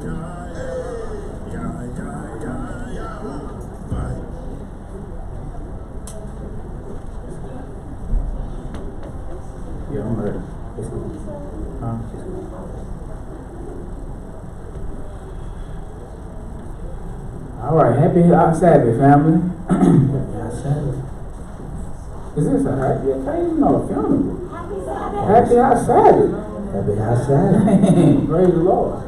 Yeah, I'm ready. Huh? All right, happy Sabbath, family. Happy Sabbath. Is this a happy occasion or a funeral? Happy Sabbath. Happy Sabbath. Praise the Lord.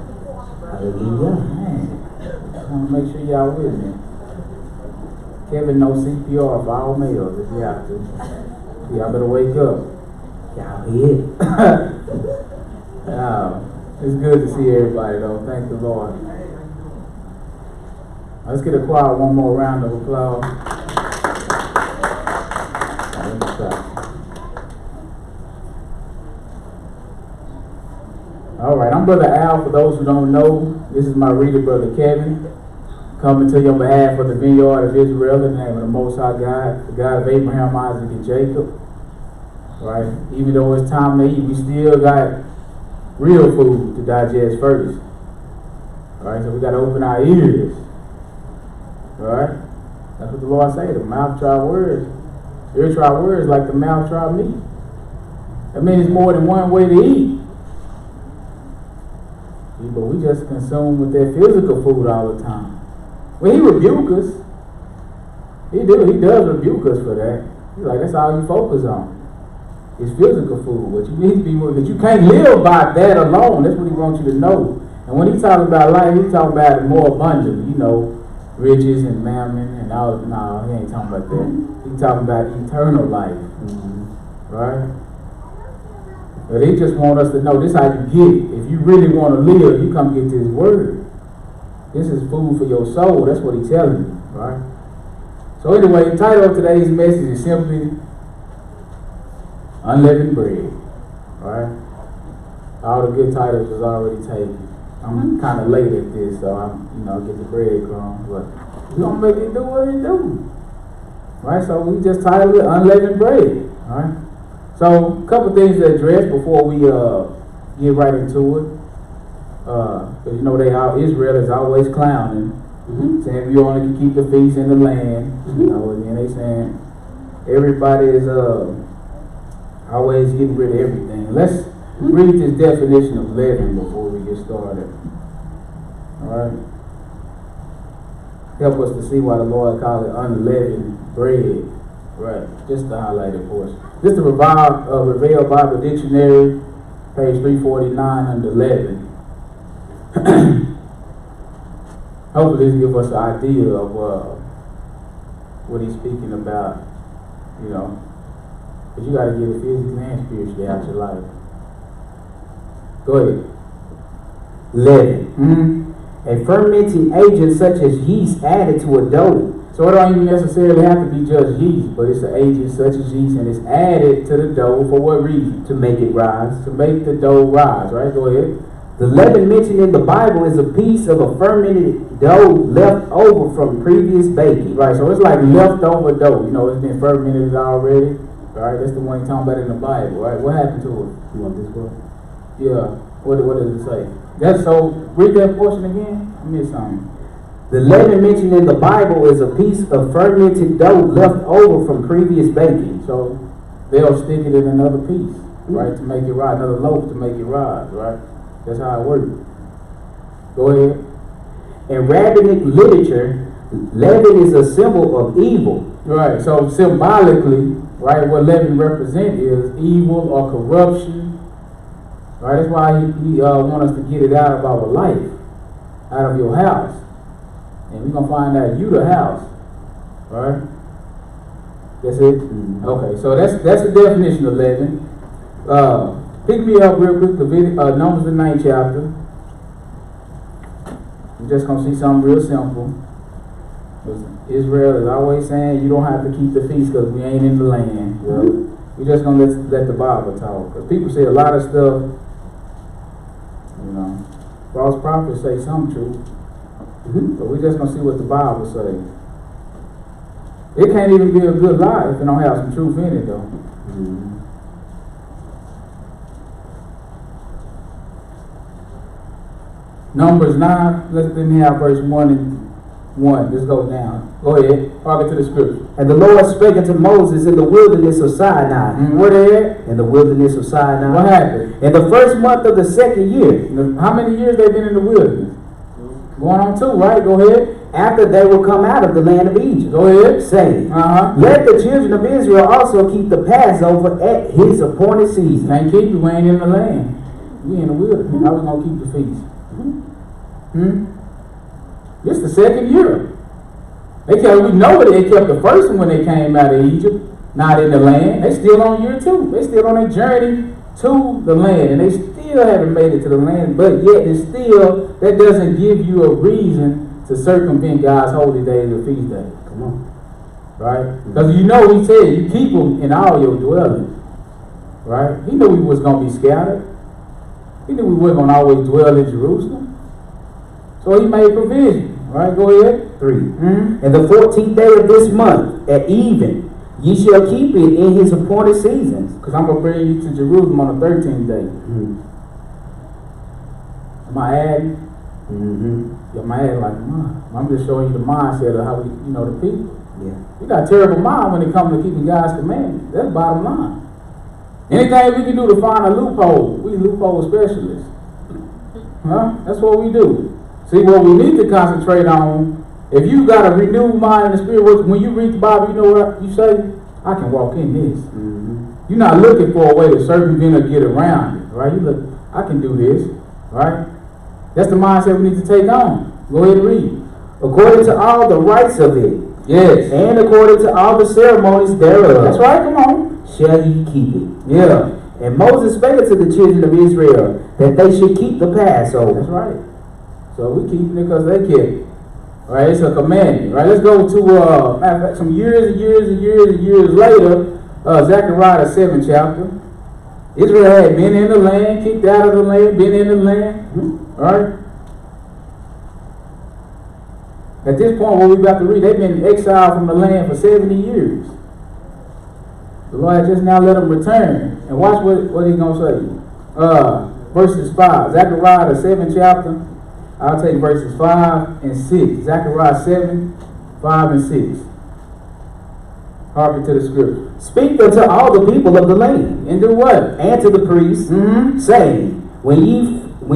Hallelujah. Man, I want to make sure y'all with me. Kevin, no CPR for all males if you have to. Y'all better wake up. Y'all here. It's good to see everybody though. Thank the Lord. Let's get a choir one more round of applause. All right, I'm Brother Al. For those who don't know, this is my reader, Brother Kevin, coming to you on behalf of the Vineyard of Israel in the name of the Most High God, the God of Abraham, Isaac, and Jacob. Right? Even though it's time to eat, we still got real food to digest first. All right, so we got to open our ears. All right, that's what the Lord say. The mouth try words, ear try words like the mouth try meat. That means it's more than one way to eat. But we just consume with that physical food all the time. Well, he rebukes us. He does rebuke us for that. He's like, that's all you focus on. It's physical food. But you need to be more, because you can't live by that alone. That's what he wants you to know. And when he talks about life, he's talking about it more abundantly, riches and mammon and all. No, he ain't talking about that. He's talking about eternal life. Right? But he just wants us to know this is how you get it. If you really want to live, you come get this word. This is food for your soul. That's what he's telling you. Right? So anyway, the title of today's message is simply Unleavened Bread. Right? All the good titles was already taken. I'm kind of late at this, so I'm, get the breadcrumbs, but we're going to make it do what it do. Right? So we just titled it Unleavened Bread. Right? So a couple things to address before we get right into it. Because Israel is always clowning, saying we only can keep the feast in the land. And then they saying everybody is always getting rid of everything. Let's read this definition of leaven before we get started. Alright? Help us to see why the Lord called it unleavened bread. Right, just to highlight it for us. This is the Revealed Bible Dictionary, page 349 under leaven. Hopefully this gives us an idea of what he's speaking about, But you got to get it physically and spiritually out your life. Go ahead. Leaven. A fermenting agent such as yeast added to a dough. So it don't even necessarily have to be just yeast, but it's an agent such as yeast, and it's added to the dough for what reason? To make it rise. To make the dough rise, right? Go ahead. The leaven mentioned in the Bible is a piece of a fermented dough left over from previous baking. Right, so it's like leftover dough. It's been fermented already. Right, that's the one you're talking about in the Bible, right? What happened to it? You want this one? Yeah. What does it say? So read that portion again. I missed something. The leaven mentioned in the Bible is a piece of fermented dough left over from previous baking. So they'll stick it in another piece, right, to make it rise, another loaf to make it rise, right? That's how it works. Go ahead. In rabbinic literature, leaven is a symbol of evil. Right, so symbolically, right, what leaven represents is evil or corruption. Right, that's why he wants us to get it out of our life, out of your house. And we're going to find out you the house. Right? That's it? Okay, so that's the definition of leaven. Pick me up real quick, Numbers the 9th chapter. We're just going to see something real simple. Israel is always saying you don't have to keep the feast because we ain't in the land. Well, we're just going to let the Bible talk. Because people say a lot of stuff, false prophets say some truth. But we're just going to see what the Bible says. It can't even be a good lie if it don't have some truth in it, though. Numbers 9, let's then have verse 1 and 1. Let's go down. Go ahead. Target to the scripture. And the Lord spake unto Moses in the wilderness of Sinai. Where they at? In the wilderness of Sinai. What happened? In the first month of the second year. How many years they been in the wilderness? Going on 2, right? Go ahead. After they were come out of the land of Egypt. Go ahead. Saying, Uh-huh. let the children of Israel also keep the Passover at his appointed season. Can't keep you, we ain't in the land. We in the wilderness. How we gonna keep the feast? This the second year. We know that they kept the first one when they came out of Egypt, not in the land. They still on year 2. They still on their journey to the land, and they still haven't made it to the land. But yet, that doesn't give you a reason to circumvent God's holy days or feast days. Come on, right? Because He said you keep them in all your dwellings, right? He knew we was gonna be scattered. He knew we weren't gonna always dwell in Jerusalem. So He made provision. Right, go ahead. 3. And the 14th day of this month, at even, ye shall keep it in his appointed seasons. Because I'm going to bring you to Jerusalem on the 13th day. Am I adding? Yeah, am I adding like mine? I'm just showing you the mindset of how we, the people. Yeah. We got a terrible mind when it comes to keeping God's commandments. That's bottom line. Anything we can do to find a loophole, we loophole specialists. That's what we do. See, what we need to concentrate on, if you got a renewed mind in the spirit, when you read the Bible, you know what you say? I can walk in this. You're not looking for a way to circumvent or get around it, right? You look, I can do this, right? That's the mindset we need to take on. Go ahead and read. According to all the rites of it, yes, and according to all the ceremonies thereof. That's right, come on. Shall ye keep it? Yeah. And Moses spake unto the children of Israel that they should keep the Passover. That's right. So we keep it because they kept it. Right? It's a commandment. Right? Let's go to some years later, Zechariah the 7th chapter. Israel had been in the land, kicked out of the land, been in the land. Right? At this point, what we're about to read, they've been exiled from the land for 70 years. The Lord has just now let them return. And watch what He's going to say. Verses 5. Zechariah the 7th chapter. I'll take verses 5 and 6. Zechariah 7, 5 and 6. Harken to the scripture. Speak unto all the people of the land. And do what? And to the priests, saying, when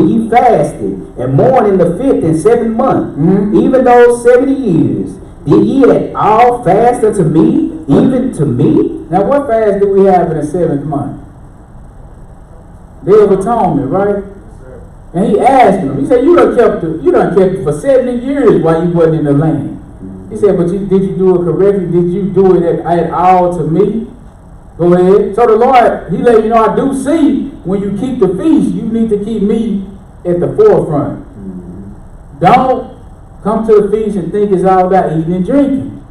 ye fasted and mourned in the 5th and 7th month, even those 70 years, did ye at all fast unto me, even to me? Now what fast do we have in the 7th month? Day of Atonement, right? And He asked him, He said, you done kept it for 70 years while you wasn't in the land. He said, but did you do it correctly? Did you do it at all to me? Go ahead. So the Lord, He let you know, I do see when you keep the feast, you need to keep me at the forefront. Don't come to the feast and think it's all about eating and drinking.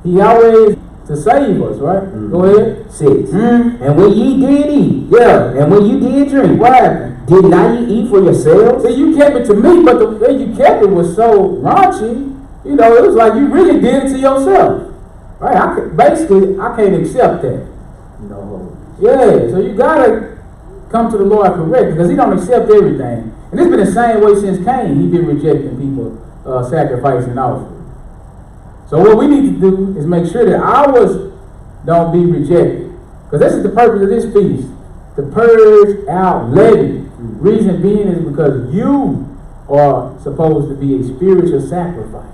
He always to save us, right? Go ahead. 6. And when ye did eat, and when you did drink, what happened? Did not ye eat for yourselves? See, you kept it to me, but the way you kept it was so raunchy. It was like you really did it to yourself. Right? I can't accept that. No. Yeah, so you gotta come to the Lord correct, because He don't accept everything. And it's been the same way since Cain. He's been rejecting people sacrificing offering. So what we need to do is make sure that ours don't be rejected. Because this is the purpose of this feast. To purge out leaven. Reason being is because you are supposed to be a spiritual sacrifice.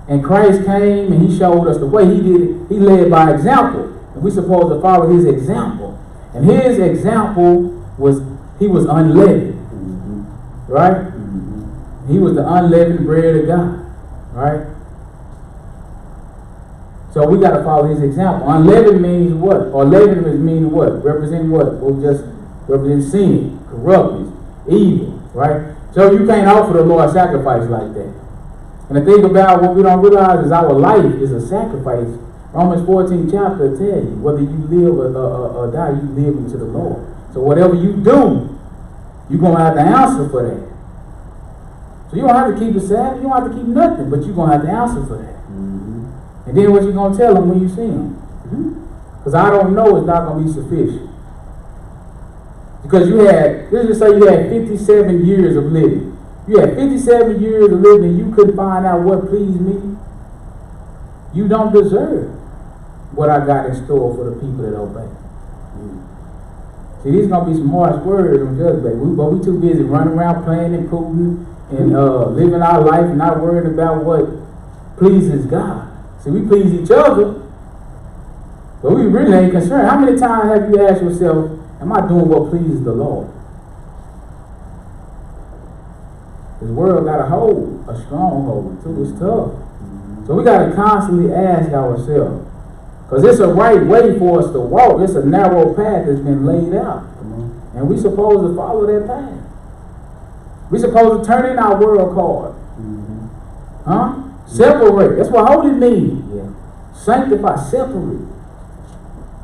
And Christ came and He showed us the way. He did it. He led by example. And we're supposed to follow His example. And His example was, He was unleavened. Right? He was the unleavened bread of God. Right? So we got to follow His example. Unleavened means what? Or leaven means what? Represent what? Well, just represent sin, corruptness, evil, right? So you can't offer the Lord sacrifice like that. And the thing about what we don't realize is our life is a sacrifice. Romans 14 chapter tell you, whether you live or die, you live into the Lord. So whatever you do, you're going to have to answer for that. So you don't have to keep the Sabbath, you don't have to keep nothing, but you're going to have to answer for that. And then what you going to tell them when you see them? Because I don't know, it's not going to be sufficient. Because let's just say you had 57 years of living. You had 57 years of living and you couldn't find out what pleased me. You don't deserve what I got in store for the people that obey. See, these gonna be some harsh words on Judgment Day, but we too busy running around playing and proving and living our life and not worrying about what pleases God. See, we please each other, but we really ain't concerned. How many times have you asked yourself, am I doing what pleases the Lord? This world got a stronghold too. It's tough. So we got to constantly ask ourselves, because it's a right way for us to walk. It's a narrow path that's been laid out. And we supposed to follow that path. We supposed to turn in our world card. Huh? Separate. That's what holy means. Yeah. Sanctify, separate.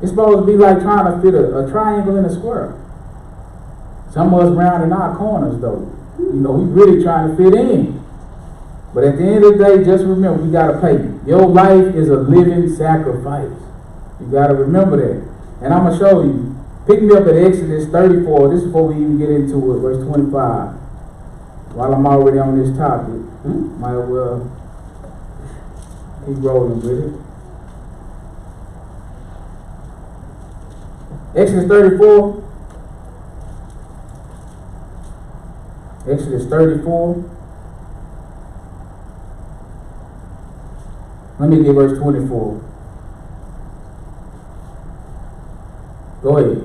It's supposed to be like trying to fit a triangle in a square. Some of us round in our corners though. You know, we really trying to fit in. But at the end of the day, just remember, we got to pay. Your life is a living sacrifice. You got to remember that. And I'm going to show you. Pick me up at Exodus 34. This is before we even get into it, verse 25. While I'm already on this topic, might as well keep rolling with it. Exodus 34. Exodus 34. Let me get verse 24. Go ahead.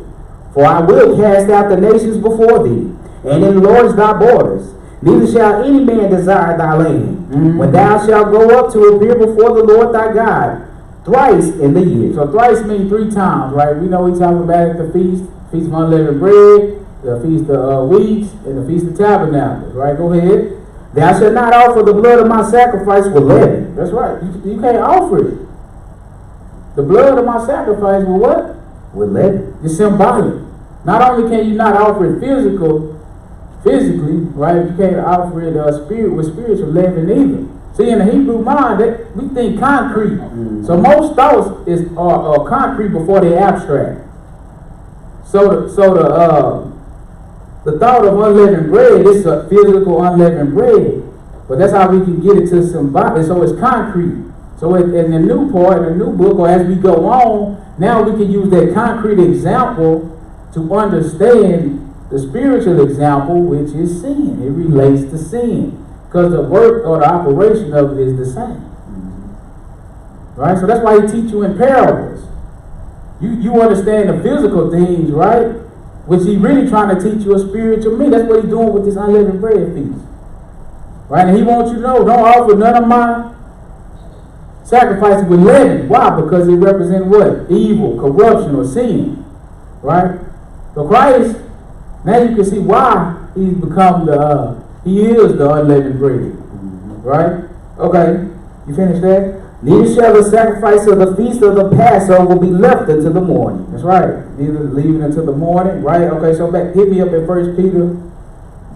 For I will cast out the nations before thee, and enlarge thy borders. Neither shall any man desire thy land. When thou shalt go up to appear before the Lord thy God, thrice in the year. So thrice means 3 times, right? We know we talking about at the feast of Unleavened Bread, the Feast of Weeks, and the Feast of Tabernacles, right? Go ahead. Thou shalt not offer the blood of my sacrifice with leaven. That's right. You can't offer it. The blood of my sacrifice with what? With leaven. It's symbolic. Not only can you not offer it physically, right? You can't offer it with spiritual leaven either. See, in the Hebrew mind, we think concrete. So most thoughts are concrete before they're abstract. So the thought of unleavened bread is a physical unleavened bread. But that's how we can get it to symbolic. So it's concrete. So in the new part, in the new book, or as we go on, now we can use that concrete example to understand the spiritual example, which is sin. It relates to sin. Because the work or the operation of it is the same. Right? So that's why he teach you in parables. You understand the physical things, right? Which he really trying to teach you a spiritual meaning. That's what he's doing with this unleavened bread feast. Right? And he wants you to know, don't offer none of my sacrifices with leaven. Why? Because it represents what? Evil, corruption, or sin. Right? So Christ, now you can see why he's become he is the unleavened bread. Right? Okay. You finished that? Neither shall the sacrifice of the feast of the Passover be left until the morning. That's right. Neither leave it until the morning. Right? Okay, so hit me up at 1 Peter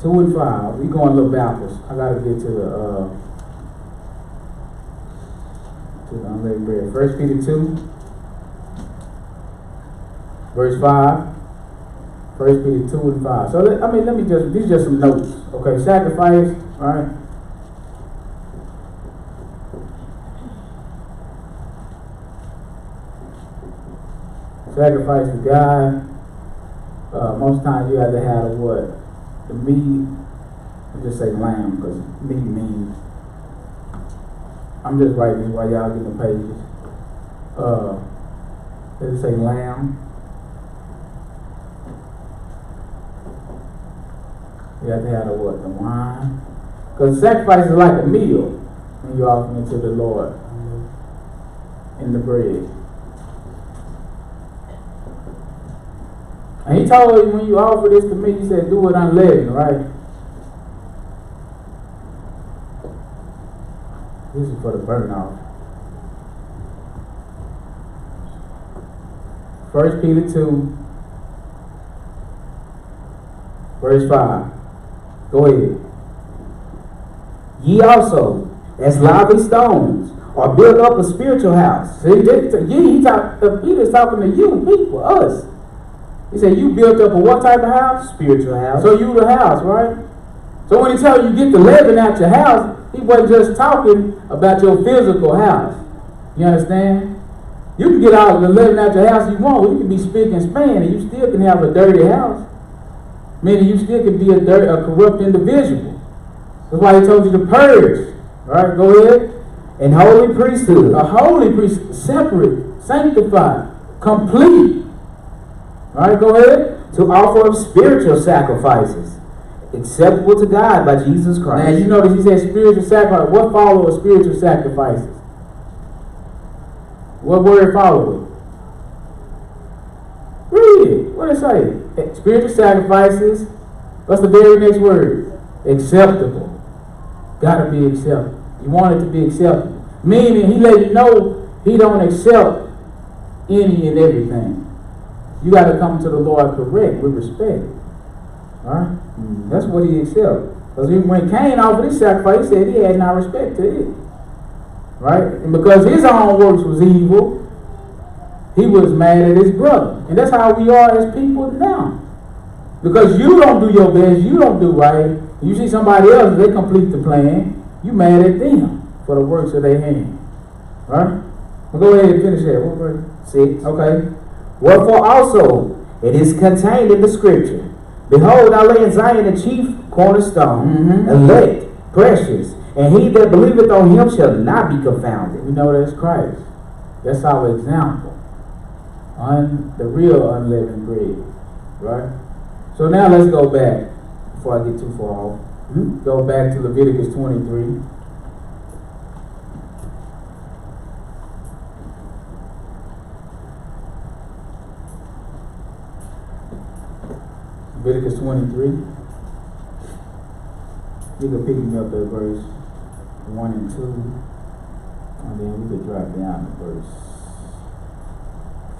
2 and 5. We going a little backwards. I got to get to the unleavened bread. 1 Peter 2, verse 5. 1 Peter 2 and 5. So, let me just, these are just some notes. Okay, sacrifice, right? Sacrifice to God. Most times you have to have what? The meat. I just say lamb because meat means. I'm just writing this while y'all get the pages. Let's say lamb. You have to have the what? The wine. Because sacrifice is like a meal when you're offering it to the Lord. In the bread. And he told you when you offer this to me, he said, do it unleavened, right? This is for the burnt offering. 1 Peter 2, verse 5. Go ahead. Ye also, as lively stones, are built up a spiritual house. See, Peter's talking to you, people, us. He said, you built up a what type of house? Spiritual house. So you the house, right? So when he tells you get the leaven out your house, he wasn't just talking about your physical house. You understand? You can get all the leaven out your house you want. You can be spick and span, and you still can have a dirty house. Meaning you still can be a corrupt individual. That's why he told you to purge. All right, go ahead. And holy priesthood. A holy priesthood, separate, sanctified, complete. All right, go ahead. To offer up spiritual sacrifices, acceptable to God by Jesus Christ. Now, you notice he said spiritual sacrifice. What follows spiritual sacrifices? What word follow it? Read it. What does it say? Spiritual sacrifices. What's the very next word? Acceptable. Gotta be acceptable. You want it to be acceptable. Meaning, he let you know he don't accept any and everything. You got to come to the Lord correct, with respect. Alright? That's what he accepts. Because when Cain offered his sacrifice, he said he had no respect to it. Right? And because his own works was evil, he was mad at his brother. And that's how we are as people now. Because you don't do your best, you don't do right. You see somebody else, they complete the plan, you mad at them for the works of their hand. Alright? Well, go ahead and finish that. What verse? 6. Okay. Wherefore also it is contained in the scripture, behold, I lay in Zion the chief cornerstone, elect, precious, and he that believeth on him shall not be confounded. We know that's Christ. That's our example. The real unleavened bread. Right? So now let's go back, before I get too far off. Go back to Leviticus 23. Leviticus 23. You can pick me up at verse 1 and 2. And then we could drop down to verse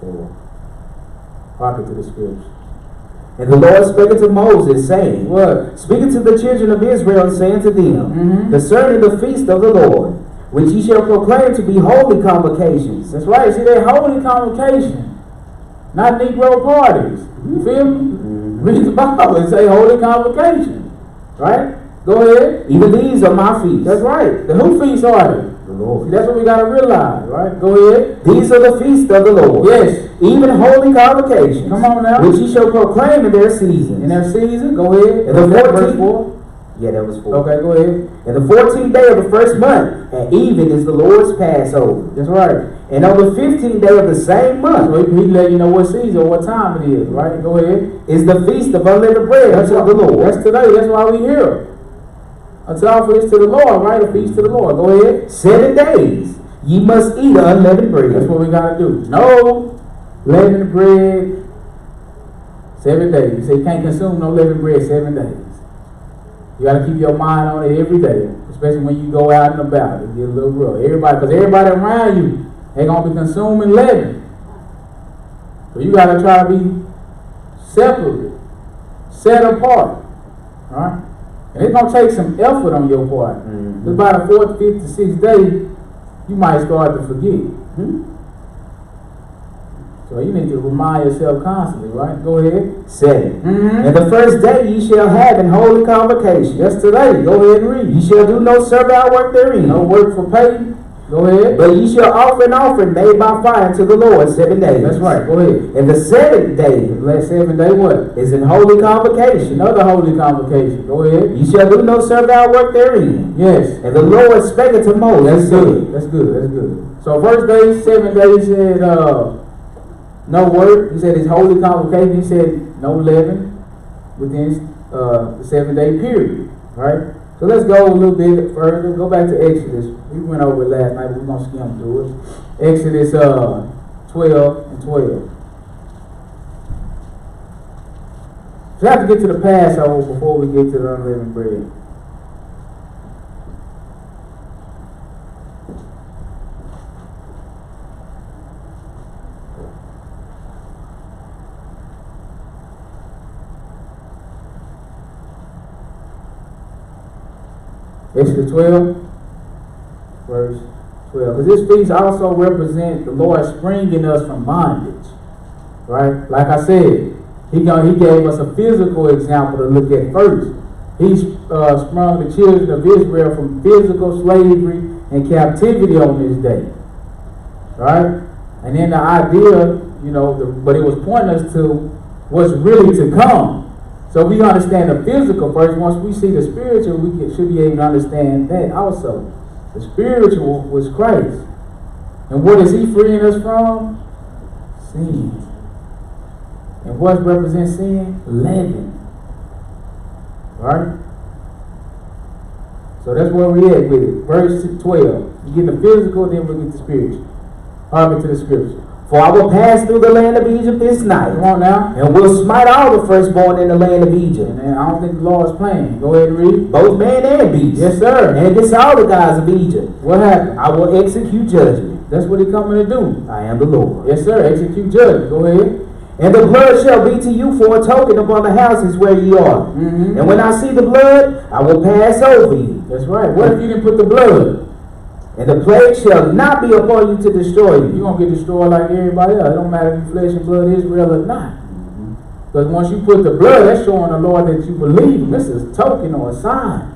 4. Pocket to the scripture. And the Lord spake unto Moses, saying, What? Speaking to the children of Israel, and saying to them, concerning the feast of the Lord, which ye shall proclaim to be holy convocations. That's right. See, they're holy convocation, not Negro parties. You feel me? Read the Bible and say holy convocation. Right? Go ahead. Even these are my feasts. That's right. The who feasts are they? The Lord. See, that's what we got to realize, right? Go ahead. These are the feasts of the Lord. Yes. Even holy convocations. Come on now. Which ye shall proclaim in their season. In their season, go ahead. And the 14th, verse 4. Yeah, that was 4. Okay, go ahead. And the 14th day of the first month, at even is the Lord's Passover. That's right. And on the 15th day of the same month, so he let you know what season, what time it is, right? Go ahead. Is the feast of unleavened bread unto the Lord. That's today. That's why we here. Let's offer this to the Lord, right? A feast to the Lord. Go ahead. 7 days ye must eat unleavened bread. That's what we got to do. No leavened bread 7 days. You say you can't consume no leavened bread 7 days. You got to keep your mind on it every day, especially when you go out and about. It get a little rough. Because everybody around you, they're going to be consuming leaven. So you got to try to be separate, set apart. All right? And it's going to take some effort on your part. It's by the 4th, 5th, to 6th day, you might start to forget. So you need to remind yourself constantly, right? Go ahead. 7. And the first day ye shall have in holy convocation. That's today. Go ahead and read. Ye shall do no servile work therein. No work for pay. Go ahead. But ye shall offer an offering made by fire to the Lord 7 days. That's right. Go ahead. And the 7th day. Last 7 day what? Is in holy convocation. Another holy convocation. Go ahead. Ye shall do no servile work therein. Yes. And the Lord spake unto Moses. That's good. That's good. That's good. So first day, 7 days, he said no work. He said his holy convocation. He said no leaven within the 7 day period. Right? So let's go a little bit further. Go back to Exodus. We went over it last night, but we're going to skim through it. Exodus 12 and 12. So we have to get to the Passover before we get to the unleavened bread. Exodus 12, verse 12. Because this feast also represents the Lord springing us from bondage. Right? Like I said, he gave us a physical example to look at first. He sprung the children of Israel from physical slavery and captivity on this day. Right? And then the idea, but it was pointing us to what's really to come. So we understand the physical first. Once we see the spiritual, we should be able to understand that also. The spiritual was Christ. And what is he freeing us from? Sin. And what represents sin? Leaven. Right? So that's where we at with it. Verse 12. You get the physical, then we get the spiritual. Harken to the scripture. For I will pass through the land of Egypt this night. Come on now. And will smite all the firstborn in the land of Egypt. And I don't think the Lord is playing. Go ahead and read. Both man and beast. Yes, sir. And against all the gods of Egypt. What happened? I will execute judgment. That's what he's coming to do. I am the Lord. Yes, sir. Execute judgment. Go ahead. And the blood shall be to you for a token upon the houses where ye are. And when I see the blood, I will pass over you. That's right. What if you didn't put the blood? And the plague shall not be upon you to destroy you. You're going to get destroyed like everybody else. It don't matter if you flesh and blood Israel or not. Because once you put the blood, that's showing the Lord that you believe him. This is a token or a sign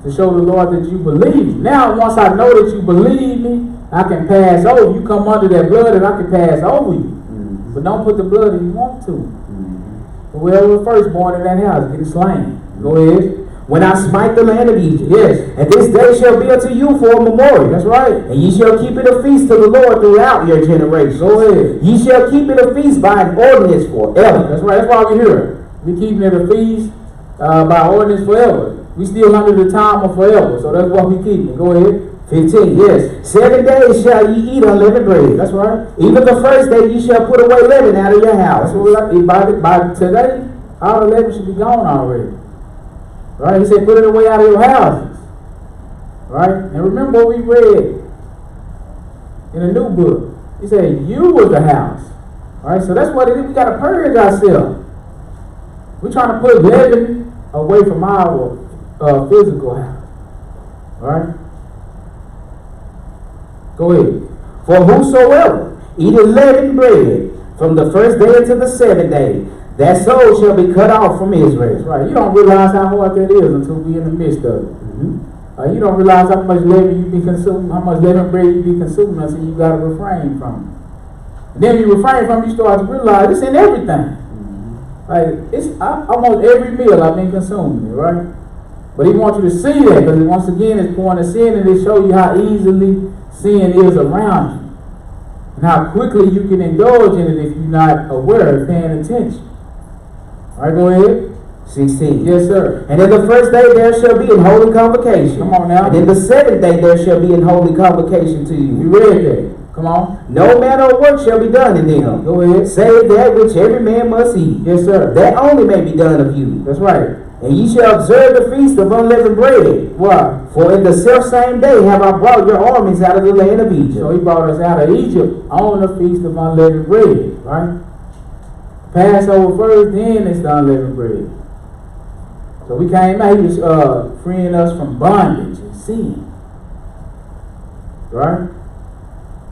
to show the Lord that you believe him. Now, once I know that you believe me, I can pass over. You come under that blood and I can pass over you. But don't put the blood if you want to. But whoever was firstborn in that house, get slain. Go ahead. When I smite the land of Egypt. Yes. And this day shall be unto you for a memorial. That's right. And ye shall keep it a feast to the Lord throughout your generations. Go ahead. Ye shall keep it a feast by an ordinance forever. That's right. That's why we're here. We're keeping it a feast by ordinance forever. We still under the time of forever. So that's why we keep it. Go ahead. 15. Yes. 7 days shall ye eat unleavened bread. That's right. Even the first day ye shall put away leaven out of your house. That's what by today, all the leaven should be gone already. Right? He said, put it away out of your houses. Right? And remember what we read in the new book. He said, you was the house. Right? So that's what it is. We got to purge ourselves. We're trying to put leaven away from our physical house. Right? Go ahead. For whosoever eateth leavened bread from the first day unto the 7th day, that soul shall be cut off from Israel. That's right. You don't realize how hard that is until we're in the midst of it. You don't realize how much leaven you be consuming, how much leavened bread you be consuming until you got to refrain from it. And then when you refrain from it, you start to realize it's in everything. Like it's almost every meal I've been consuming it, right? But he wants you to see that because once again it's pointing to sin and it shows you how easily sin is around you. And how quickly you can indulge in it if you're not aware of paying attention. All right, go ahead. 16. Yes, sir. And in the first day there shall be an holy convocation. Come on now. And in the 7th day there shall be an holy convocation to you. You read that. Come on. No manner of work shall be done in them. Go ahead. Save that which every man must eat. Yes, sir. That only may be done of you. That's right. And ye shall observe the feast of unleavened bread. Why? For in the selfsame day have I brought your armies out of the land of Egypt. So he brought us out of Egypt on the feast of unleavened bread, right? Passover first, then it's the unleavened bread. So we came out, he was freeing us from bondage and sin. Right?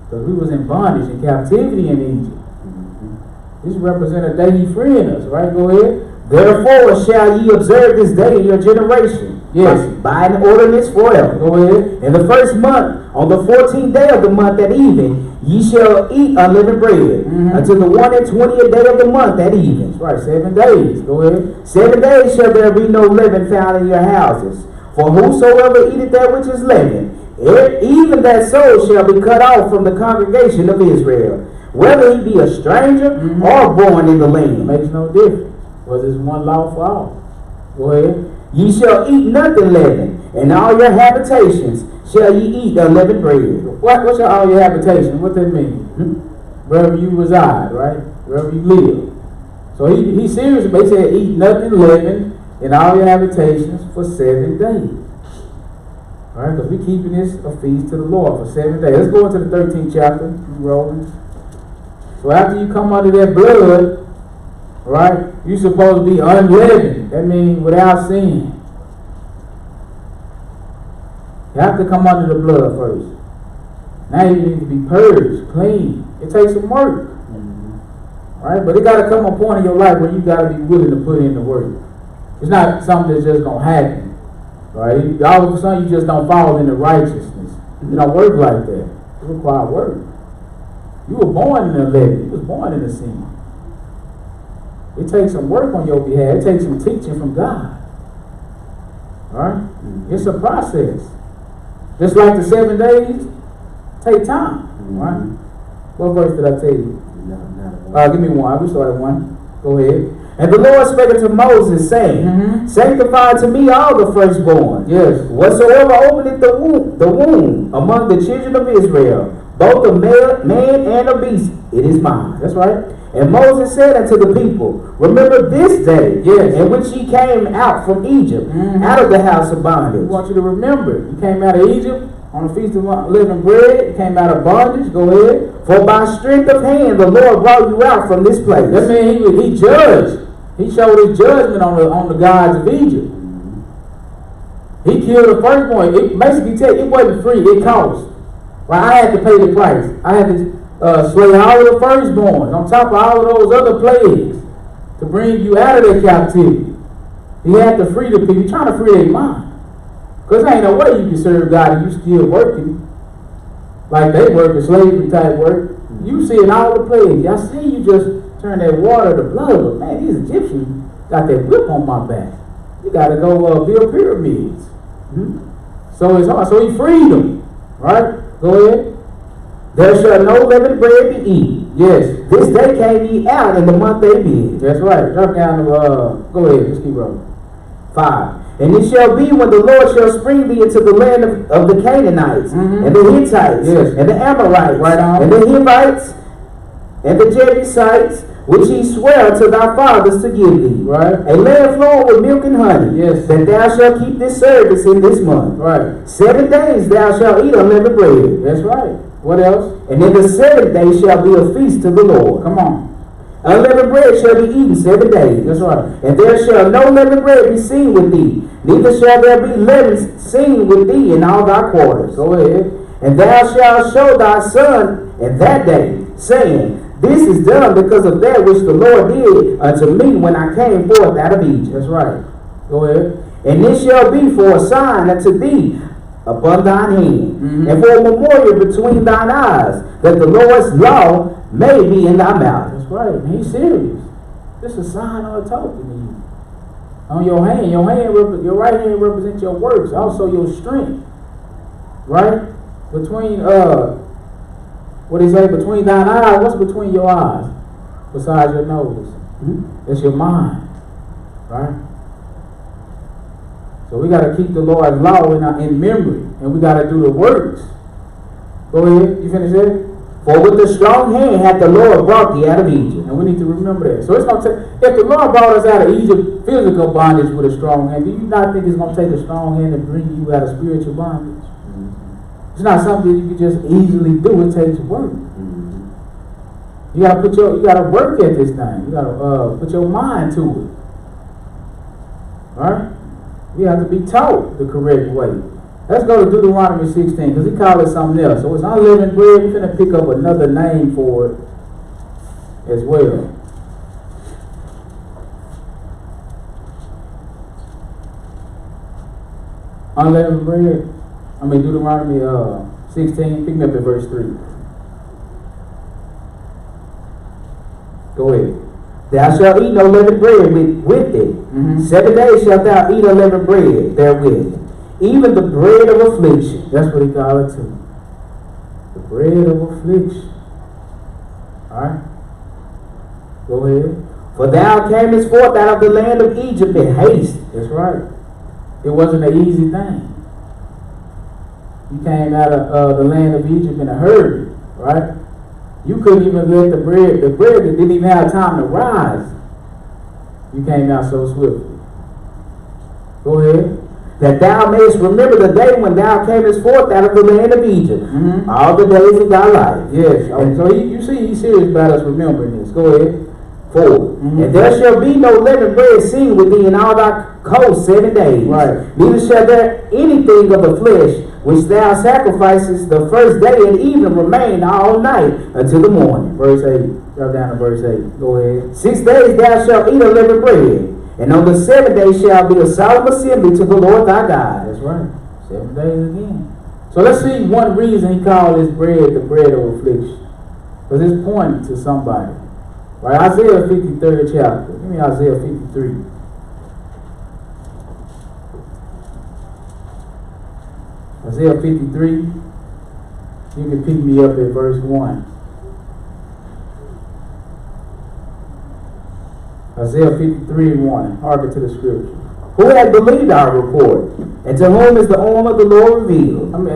Because we was in bondage and captivity in Egypt. This represents a day he freeing us, right? Go ahead. Therefore shall ye observe this day in your generation. Yes. By an ordinance forever. Go ahead. In the first month, on the 14th day of the month at even, ye shall eat unleavened bread until the 21st day of the month at even. That's right, 7 days. Go ahead. 7 days shall there be no leaven found in your houses. For whosoever eateth that which is leavened, even that soul shall be cut off from the congregation of Israel, whether he be a stranger or born in the land. Makes no difference. Was this one law for all? Go ahead. Ye shall eat nothing leavened, and all your habitations shall ye eat unleavened bread. What's all your habitation? What that mean? Wherever you reside, right? Wherever you live. So he seriously, but he said, eat nothing leavened in all your habitations for 7 days. All right, because we're keeping this a feast to the Lord for 7 days. Let's go into the 13th chapter. You rolling. So after you come under that blood, right, you're supposed to be unleavened. That means without sin. You have to come under the blood first. Now you need to be purged, clean. It takes some work. Right? But it got to come a point in your life where you got to be willing to put in the work. It's not something that's just going to happen. Right? All of a sudden, you just don't fall into righteousness. It don't work like that. It requires work. You were born in the 11. You was born in the sin. It takes some work on your behalf. It takes some teaching from God. Alright? It's a process. Just like the 7 days, take time. Right? What verse did I tell you? Give me one. We started one. Go ahead. And the Lord spake unto Moses, saying, Sanctify to me all the firstborn. Yes. Whatsoever openeth the womb among the children of Israel, both the man and the beast, it is mine. That's right. And Moses said unto the people, Remember this day, in which ye came out from Egypt, out of the house of bondage. I want you to remember, you came out of Egypt on the Feast of Unleavened Bread. You came out of bondage. Go ahead. For by strength of hand the Lord brought you out from this place. That means he judged. He showed his judgment on the gods of Egypt. He killed the firstborn. It basically it wasn't free. It cost. Right? I had to pay the price. I had to slay all of the firstborns on top of all of those other plagues to bring you out of their captivity. He had to free the people. He's trying to free their mind. Because there ain't no way you can serve God and you still working like they work, the slavery type work. You see in all the plagues. I see you just turn that water to blood. But man, these Egyptians got that whip on my back. You got to go build pyramids. So it's hard. So he freed them. Right? Go ahead. There shall no leavened bread be eaten. Yes. This day came ye out in the month they did. That's right. Drop down to, go ahead. Let's keep rolling. 5. And it shall be when the Lord shall spring thee into the land of the Canaanites, and the Hittites, and the Amorites, and the Hivites, and the Jebusites, which he sware to thy fathers to give thee. Right. A land flowing with milk and honey. Yes. That thou shalt keep this service in this month. Right. 7 days thou shalt eat unleavened bread. That's right. What else? And in the 7th day shall be a feast to the Lord. Come on. Unleavened bread shall be eaten 7 days. That's right. And there shall no leavened bread be seen with thee, neither shall there be leaven seen with thee in all thy quarters. Go ahead. And thou shalt show thy son in that day, saying, This is done because of that which the Lord did unto me when I came forth out of Egypt. That's right. Go ahead. And this shall be for a sign unto thee upon thine hand, and for a memorial between thine eyes, that the Lord's law may be in thy mouth. That's right. He's serious. This is a sign or a token to you. On your hand, your right hand represents your works, also your strength. Right? Between what he say? Between thine eyes. What's between your eyes? Besides your nose. It's your mind. Right? So we got to keep the Lord's law in memory, and we got to do the works. Go ahead. You finish it? For with the strong hand hath the Lord brought thee out of Egypt. And we need to remember that. So it's going to take, if the Lord brought us out of Egypt, physical bondage with a strong hand, do you not think it's going to take a strong hand to bring you out of spiritual bondage? It's not something that you can just easily do. It takes work. You gotta work at this thing. You gotta put your mind to it. Alright? You have to be taught the correct way. Let's go to Deuteronomy 16, because he called it something else. So it's unleavened bread. We're going to pick up another name for it as well. Unleavened bread. Deuteronomy 16, pick me up at verse 3. Go ahead. Thou shalt eat no leavened bread with it. 7 days shalt thou eat unleavened bread therewith, even the bread of affliction. That's what he called it too. The bread of affliction. Alright? Go ahead. For thou camest forth out of the land of Egypt in haste. That's right. It wasn't an easy thing. You came out of the land of Egypt in a hurry, right? You couldn't even let the bread that didn't even have time to rise. You came out so swiftly. Go ahead. That thou mayest remember the day when thou camest forth out of the land of Egypt, all the days of thy life. Yes. So you see, he's serious about us remembering this. Go ahead. 4. And there shall be no leavened bread seen with thee in all thy coasts 7 days. Right. Neither shall there anything of the flesh which thou sacrificest the first day and even remain all night until the morning. Verse 8. Drop down to verse 8. Go ahead. 6 days thou shalt eat unleavened bread, And on the seventh day shall be a solemn assembly to the Lord thy God. That's right. 7 days again. So let's see one reason he called this bread the bread of affliction. Because it's pointing to somebody. Right? Isaiah 53rd chapter. Give me Isaiah 53. Isaiah 53. You can pick me up at verse 1. Isaiah 53:1. Hearken to the scripture. Who hath believed our report? And to whom is the arm of the Lord revealed? Let me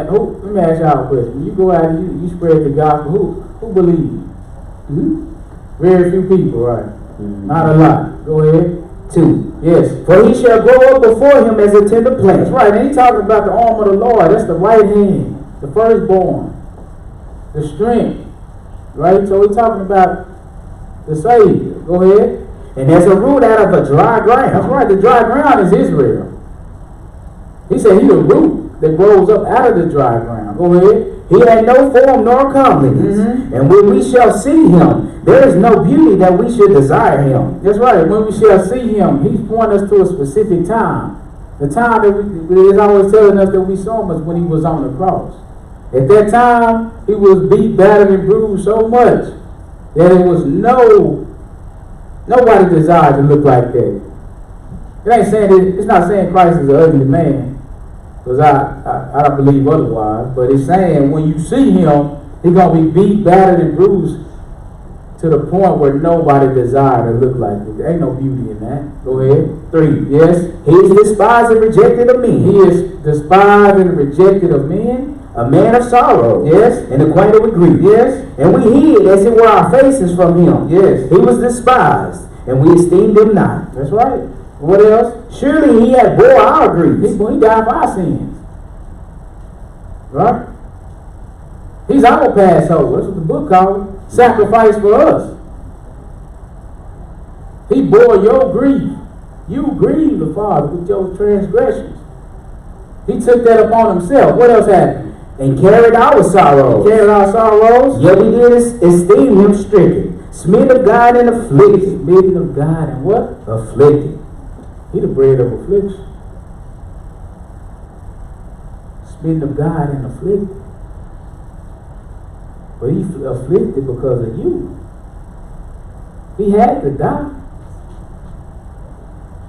ask y'all a question. When you go out and you spread the gospel, who believes? Very few people, right? Not a lot. Go ahead. 2. Yes. For he shall grow up before him as a tender plant. That's right. And he's talking about the arm of the Lord. That's the right hand, the firstborn, the strength. Right? So we're talking about the Savior. Go ahead. And as a root out of a dry ground. That's right. The dry ground is Israel. He said he's a root that grows up out of the dry ground. Go ahead. He had no form nor comeliness. And when we shall see him, there is no beauty that we should desire him. That's right. When we shall see him, he's pointing us to a specific time. The time that he's always telling us that we saw him was when he was on the cross. At that time, he was beat, battered, and bruised so much that it was nobody desired to look like that. It ain't saying it's not saying Christ is an ugly man, because I don't believe otherwise. But it's saying when you see him, he's gonna be beat, battered, and bruised to the point where nobody desired to look like it. There ain't no beauty in that. Go ahead. 3. Yes. He is despised and rejected of men. He is despised and rejected of men. A man of sorrow. Yes. And acquainted with grief. Yes. And we hid as it were our faces from him. Yes. He was despised, and we esteemed him not. That's right. What else? Surely he had bore our griefs. He died for our sins. Right? He's our Passover. That's what the book calls it. Sacrifice for us. He bore your grief. You grieved the Father with your transgressions. He took that upon himself. What else happened? And carried our sorrows. Carried our sorrows. Yet we did esteem him stricken, smitten of God and afflicted. Smitten of God and what? Afflicted. He the bread of affliction. Smitten of God and afflicted. But he afflicted because of you. He had to die.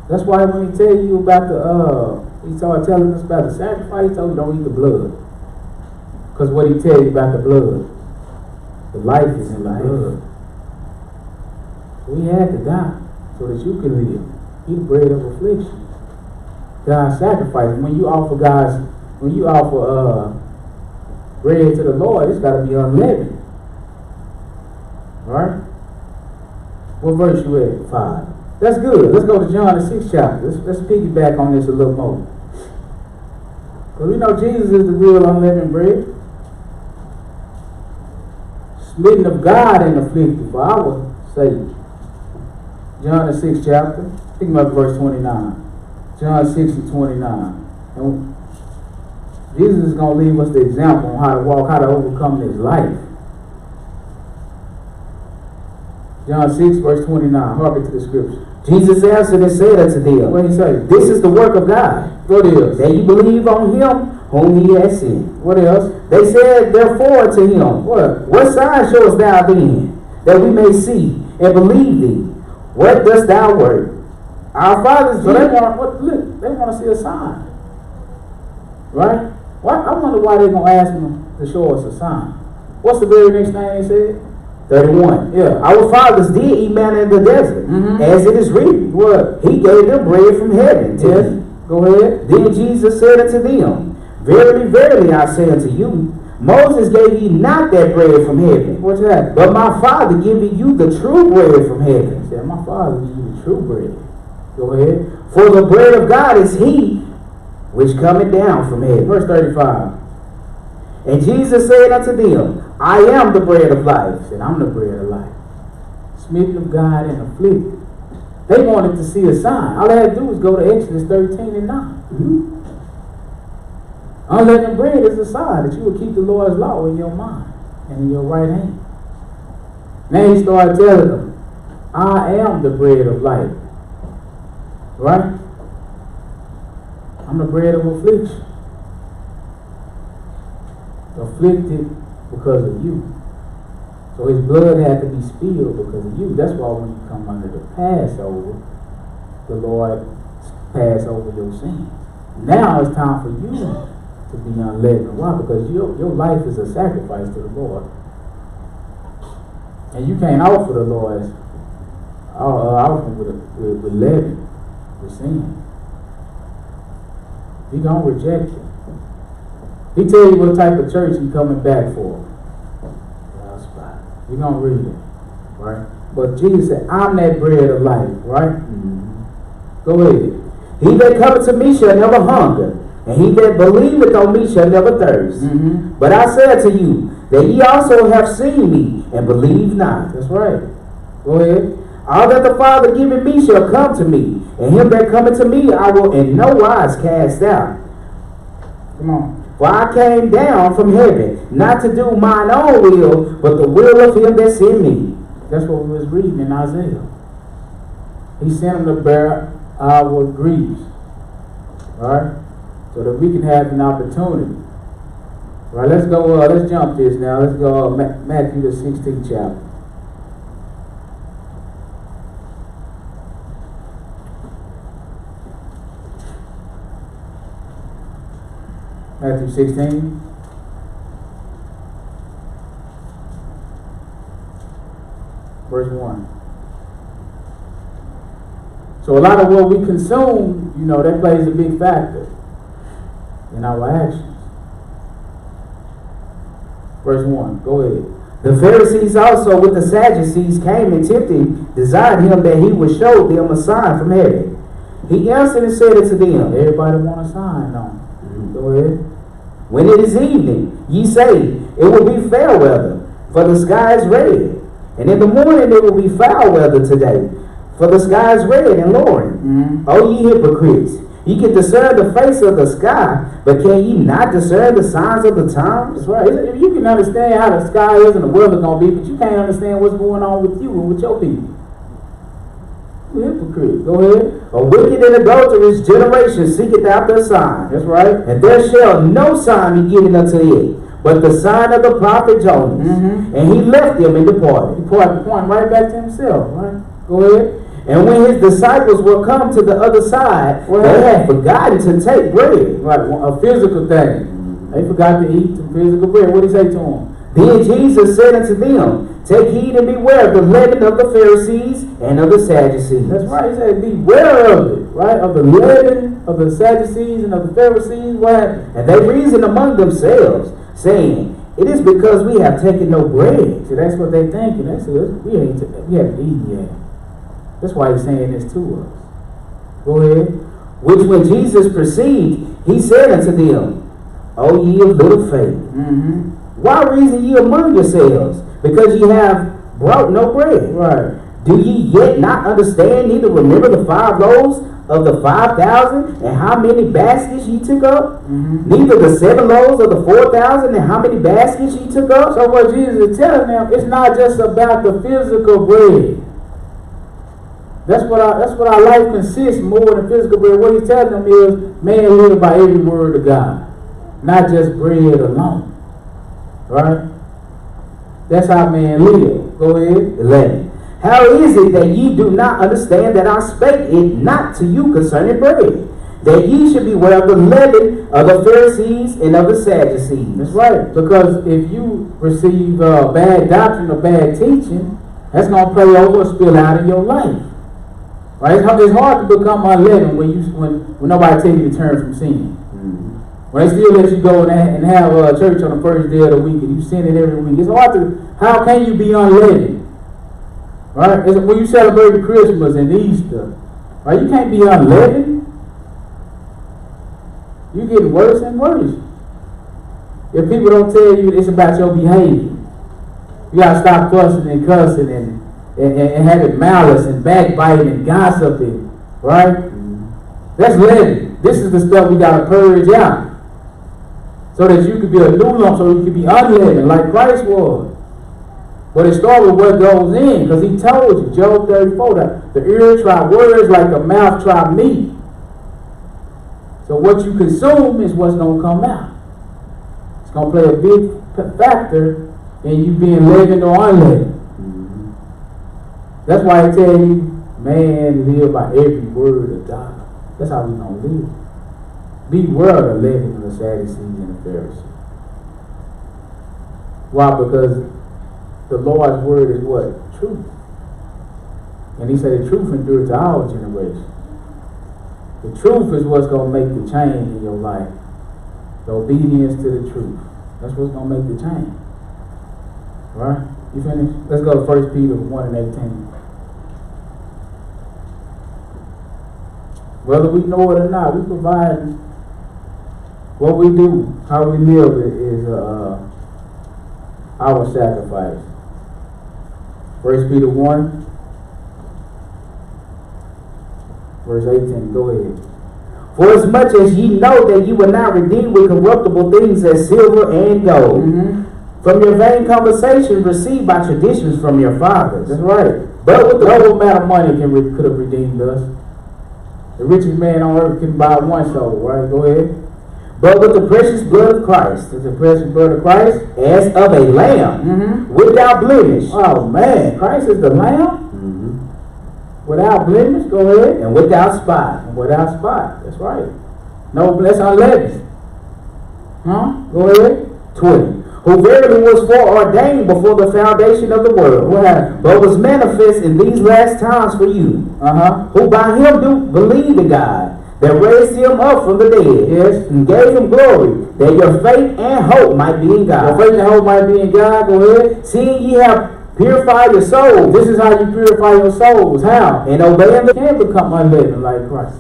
That's why when he tell you about he started telling us about the sacrifice, he told you don't eat the blood. Because what he tell you about the blood, the life is in the blood. So he had to die so that you can live. He the bread of affliction. God's sacrifice. When you offer bread to the Lord, it's got to be unleavened. Alright? What verse you at? 5. That's good. Let's go to John the 6th chapter. Let's piggyback on this a little more. Because we know Jesus is the real unleavened bread. Smitten of God and afflicted for our sake. John the 6th chapter. Think about verse 29. John 6 and 29. And Jesus is going to leave us the example on how to walk, how to overcome this life. John 6 verse 29. Harken to the scripture. Jesus answered and said unto them, What did he say? This is the work of God. What is? That you believe on him whom he has sent. What else? They said therefore to him, What sign showest thou then, that we may see and believe thee? What dost thou work? Our fathers So did. they want to see a sign. Right? I wonder why they're going to ask him to show us a sign. What's the very next thing they said? 31. Yeah. Our fathers did eat manna in the desert, as it is written. What? He gave them bread from heaven. Yes. Go ahead. Then Jesus said unto them, Verily, verily, I say unto you, Moses gave you not that bread from heaven, What's that? but my Father giveth you the true bread from heaven. He said, my Father gives you the true bread. Go ahead. For the bread of God is he which cometh down from heaven. Verse 35. And Jesus said unto them, I am the bread of life. He said, I'm the bread of life. Smitten of God and afflicted. They wanted to see a sign. All they had to do was go to Exodus 13 and 9. Unleavened bread is a sign that you will keep the Lord's law in your mind and in your right hand. Now he started telling them, I am the bread of life. Right? I'm the bread of affliction. Afflicted because of you. So his blood had to be spilled because of you. That's why when you come under the Passover, the Lord pass over your sins. Now it's time for you to be unleavened. Why? Because your life is a sacrifice to the Lord. And you can't offer the Lord's offering with leaven, with sin. He gonna reject you. He tell you what type of church he coming back for. You're gonna read it, right? But Jesus said, I'm that bread of life, right? Mm-hmm. Go ahead. He that cometh to me shall never hunger, and he that believeth on me shall never thirst. Mm-hmm. But I say unto you, that ye also have seen me, and believe not. That's right. Go ahead. All that the Father giveth me shall come to me, and him that cometh to me I will in no wise cast out. Come on. For I came down from heaven, not to do mine own will, but the will of him that sent me. That's what we was reading in Isaiah. He sent him to bear our griefs. Right? So that we can have an opportunity. Right, let's go, let's jump this now. Let's go Matthew the 16th chapter. Matthew 16. Verse 1. So a lot of what we consume, that plays a big factor in our actions. Verse 1. Go ahead. The Pharisees also with the Sadducees came and tempted, desired him that he would show them a sign from heaven. He answered and said unto them, everybody want a sign, don't they? Go ahead. When it is evening, ye say, it will be fair weather, for the sky is red. And in the morning it will be foul weather today, for the sky is red and lowering. Mm-hmm. O ye hypocrites, ye can discern the face of the sky, but can ye not discern the signs of the times? That's right. If you can understand how the sky is and the weather going to be, but you can't understand what's going on with you and with your people. Hypocrite. Go ahead. A wicked and adulterous generation seeketh after a sign. That's right. And there shall no sign be given unto it, but the sign of the prophet Jonas. Mm-hmm. And he left them and departed. He pointed right back to himself. Right. Go ahead. And when his disciples were come to the other side, they had forgotten to take bread. Right. A physical thing. They forgot to eat some physical bread. What did he say to them? Then Jesus said unto them, take heed and beware of the leaven of the Pharisees and of the Sadducees. That's right. He said, beware of it, right? Of the leaven of the Sadducees and of the Pharisees. What happened? And they reasoned among themselves, saying, it is because we have taken no bread. See, that's what they thinking. They said, we haven't eaten yet. That's why he's saying this to us. Go ahead. Which when Jesus perceived, he said unto them, O ye of little faith, mm-hmm. Why reason ye among yourselves? Because ye have brought no bread. Right. Do ye yet not understand, neither remember the 5 loaves of the 5,000, and how many baskets ye took up? Mm-hmm. Neither the 7 loaves of the 4,000, and how many baskets ye took up? So what Jesus is telling them, it's not just about the physical bread. That's what our life consists more than physical bread. What he's telling them is, man live by every word of God, not just bread alone. Right? That's how man live. Go ahead. 11. How is it that ye do not understand that I spake it not to you concerning bread? That ye should beware of the leaven of the Pharisees and of the Sadducees. That's right. Because if you receive bad doctrine or bad teaching, that's going to play over or spill out in your life. Right? It's hard to become unleavened when nobody tells you to turn from sin. When they still let you go and have church on the first day of the week and you sin it every week. It's hard to, how can you be unleavened? Right? When you celebrate Christmas and Easter, right? You can't be unleavened. You're getting worse and worse. If people don't tell you it's about your behavior, you got to stop fussing and cussing and having malice and backbiting and gossiping. Right? That's leaven. This is the stuff we got to purge out. So that you could be a new lump, so you could be unleavened like Christ was. But it started with what goes in, because he told you, Job 34, that the ear try words like the mouth try meat. So what you consume is what's going to come out. It's going to play a big factor in you being leavened or unleavened. That's why I tell you, man, live by every word of God. That's how we're going to live. Beware of the leaven of the Sadducees and the Pharisees. Why? Because the Lord's word is what? Truth. And he said the truth endures to our generation. The truth is what's going to make the change in your life. The obedience to the truth. That's what's going to make the change. Right? You finished? Let's go to 1 Peter 1:18. Whether we know it or not, we provide what we do, how we live is our sacrifice. 1 Peter 1, verse 18. Go ahead. For as much as ye know that ye were not redeemed with corruptible things as silver and gold, from your vain conversation received by traditions from your fathers. That's right. But with no amount of money could have redeemed us. The richest man on earth can buy one soul, right? Go ahead. But with the precious blood of Christ, the precious blood of Christ, as of a lamb, without blemish. Oh man, Christ is the lamb? Without blemish, go ahead. And without spot. And without spot, that's right. No, that's unleavened. Go ahead. 20. Who verily was foreordained before the foundation of the world, but was manifest in these last times for you, who by him do believe in God, that raised him up from the dead, and gave him glory, that your faith and hope might be in God. Your faith and hope might be in God, go ahead. Seeing ye have purified your souls. This is how you purify your souls. How? And obeying the can't become unleavened like Christ.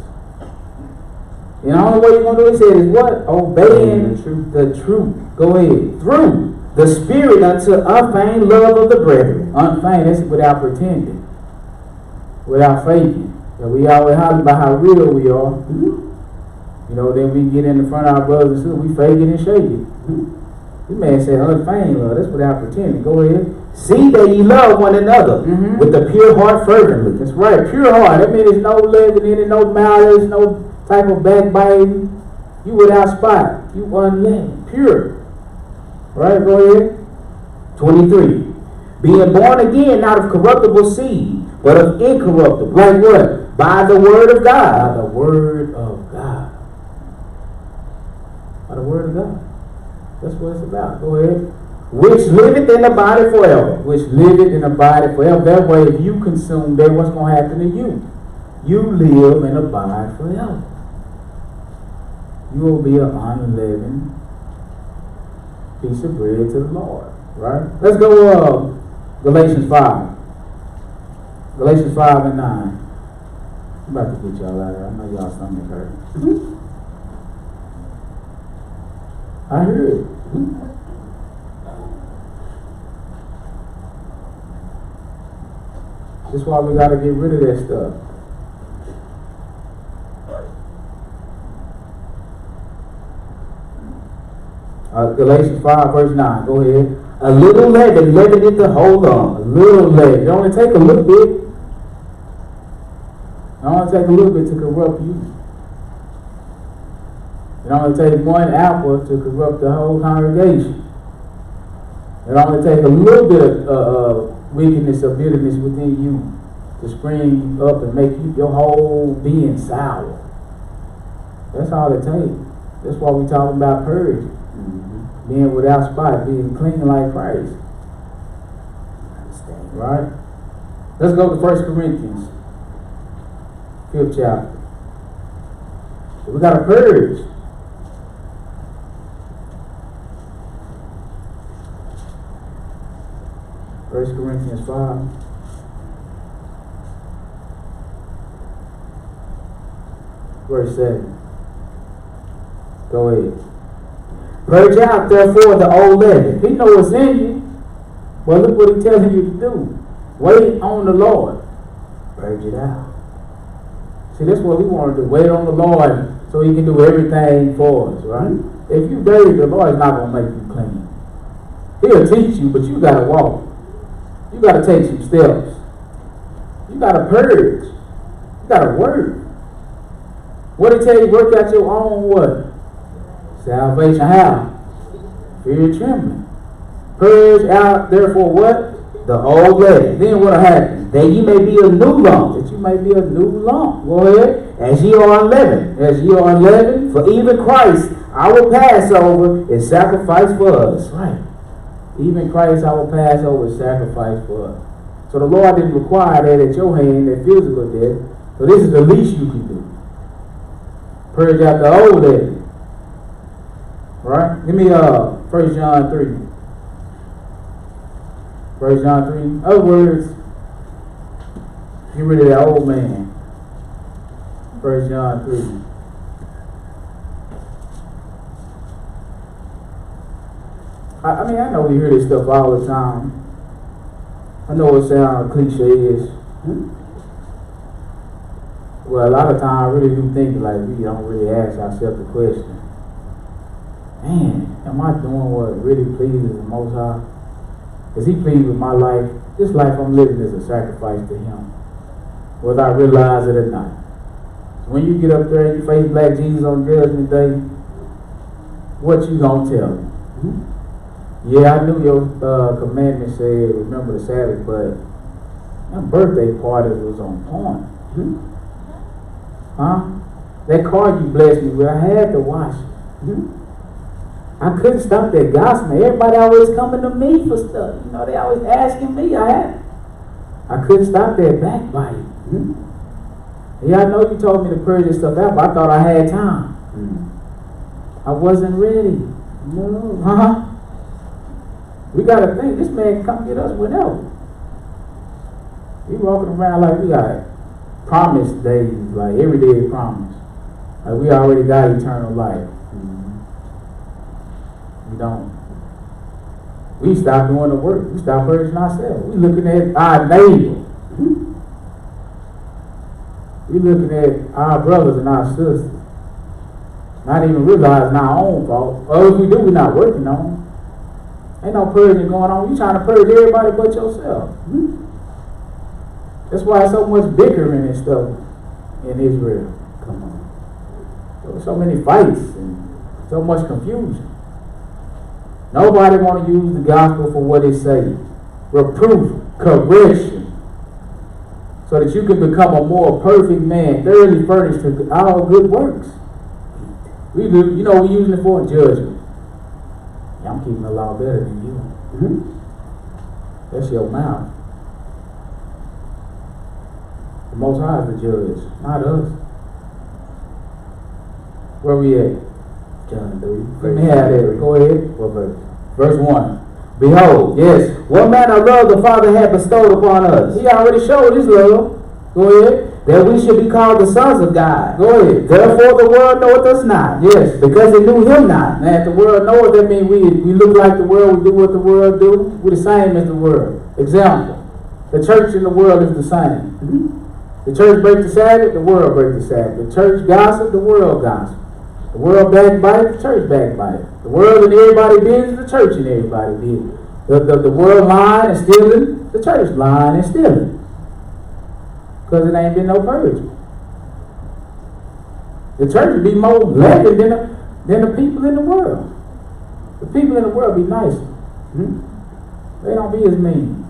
And the only way you're going to do it, he said, is what? Obeying the truth. Go ahead. Through the Spirit unto unfeigned love of the brethren. Unfeigned, that's without pretending. Without faking. And we always holler about how real we are. You know, then we get in the front of our brothers and sisters, we fake it and shake it. This man said unfeigned love. That's without pretending. Go ahead. See that ye love one another with a pure heart fervently. That's right. Pure heart. That means there's no leaven in it, no malice, no type of backbiting. You without spot. You unleavened. Pure. Right, go ahead. 23. Being born again, not of corruptible seed, but of incorruptible. Like what? By the word of God. By the word of God. By the word of God. That's what it's about. Go ahead. Which liveth in the body forever. Which liveth in the body forever. That way, if you consume that, what's going to happen to you? You live and abide forever. You will be an unleavened piece of bread to the Lord. Right? Let's go Galatians 5. Galatians 5 and 9. I'm about to get y'all out of here. I know y'all stomach hurt. I hear it. That's why we got to get rid of that stuff. Galatians 5 verse 9. Go ahead. A little leaven leaveneth the whole lump. A little leaven. It only take a little bit. It only take a little bit to corrupt you. It only take one apple to corrupt the whole congregation. It only take a little bit of wickedness or bitterness within you to spring you up and make you, your whole being sour. That's all it takes. That's why we talking about purging. Being without spot, being clean like Christ. Understand, right? Let's go to 1 Corinthians, 5th chapter. So we got to purge. First Corinthians 5. Verse 7. Go ahead. Purge out therefore the old leaven. He knows what's in you. Well, look what he's telling you to do. Wait on the Lord. Purge it out. See, that's what we want to do. Wait on the Lord so he can do everything for us, right? If you dirty, the Lord is not going to make you clean. He'll teach you, but you got to walk. You got to take some steps. You got to purge. You got to work. What it tell you? Work out your own what? Salvation. How? Fear and trembling. Purge out, therefore, what? The old leaven. Then what'll happen? That ye may be a new lump. That you may be a new lump. Go ahead. As ye are unleavened. As ye are unleavened. For even Christ, our Passover, is sacrificed for us. That's right. Even Christ, our Passover, is sacrificed for us. So the Lord didn't require that at your hand, that physical death. So this is the least you can do. Purge out the old leaven. Right? Give me 1 John 3. 1 John 3. In other words, get rid of that old man. 1 John 3. I mean, I know we hear this stuff all the time. I know it sounds cliche-ish. Well, a lot of times I really do think like we don't really ask ourselves the question, man, am I doing what really pleases the Most High? Is He pleased with my life? This life I'm living is a sacrifice to Him, whether I realize it or not. So when you get up there and you face Black Jesus on Judgment Day, what you gonna tell Him? Yeah, I knew your commandment said remember the Sabbath, but my birthday party was on point. Huh? That card you blessed me with, I had to wash it. I couldn't stop that gospel. Everybody always coming to me for stuff. You know, they always asking me. I couldn't stop that backbiting. Yeah, I know you told me to purge this stuff out, but I thought I had time. I wasn't ready. No. Huh? We got to think, this man can come get us whenever. We walking around like we got promise days, like every day is promise. Like we already got eternal life. We don't. We stop doing the work. We stop purging ourselves. We looking at our neighbor. We looking at our brothers and our sisters. Not even realizing our own fault. Or if we do, we're not working on. Ain't no purging going on. You trying to purge everybody but yourself. That's why there's so much bickering and stuff in Israel. Come on. There were so many fights and so much confusion. Nobody want to use the gospel for what it says. Reproof, correction. So that you can become a more perfect man, thoroughly furnished to all good works. We do, you know, we're using it for judgment. Yeah, I'm keeping the law better than you. That's your mouth. The Most High is the judge, not us. Where we at? John 3. Let me have that. Go ahead. What verse? Verse 1. Behold, yes, what manner of love the Father hath bestowed upon us. He already showed His love. Go ahead. That we should be called the sons of God. Go ahead. Therefore the world knoweth us not. Yes. Because it knew Him not. Now if the world knoweth, that means we look like the world, we do what the world do. We're the same as the world. Example. The church and the world is the same. The church breaks the Sabbath, the world breaks the Sabbath. The church gossip, the world gossip. The world backbite, the church backbite. The world and everybody business, the church and everybody business. The world lying and stealing, the church lying and stealing. Because it ain't been no purging. The church would be more leavened than the people in the world. The people in the world be nicer. They don't be as mean.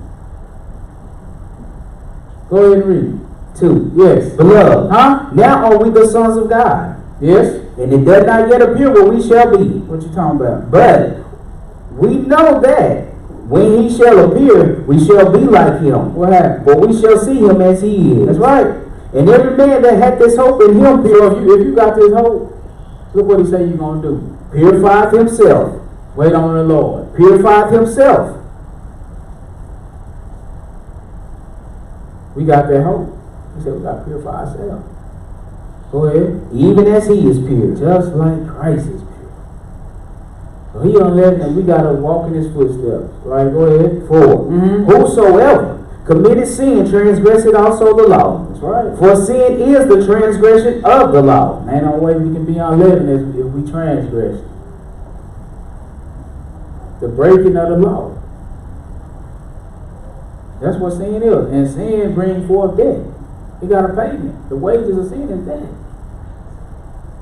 Go ahead and read. 2. Yes. Beloved, now are we the sons of God? Yes. And it does not yet appear what we shall be. What you talking about? But we know that when He shall appear, we shall be like Him. What happened? For we shall see Him as He is. That's right. And every man that hath this hope in Him, so if you got this hope, look what He say you gonna do. Purifieth himself. Wait on the Lord. Purifieth himself. We got that hope. He said we got to purify ourselves. Go ahead. Even as He is pure. Just like Christ is pure. So He unleavened and we got to walk in His footsteps. Right, go ahead. 4. Whosoever committed sin transgressed also the law. That's right. For sin is the transgression of the law. Ain't no way we can be unleavened if we transgress. The breaking of the law. That's what sin is. And sin brings forth death. You got a payment. The wages of sin is death.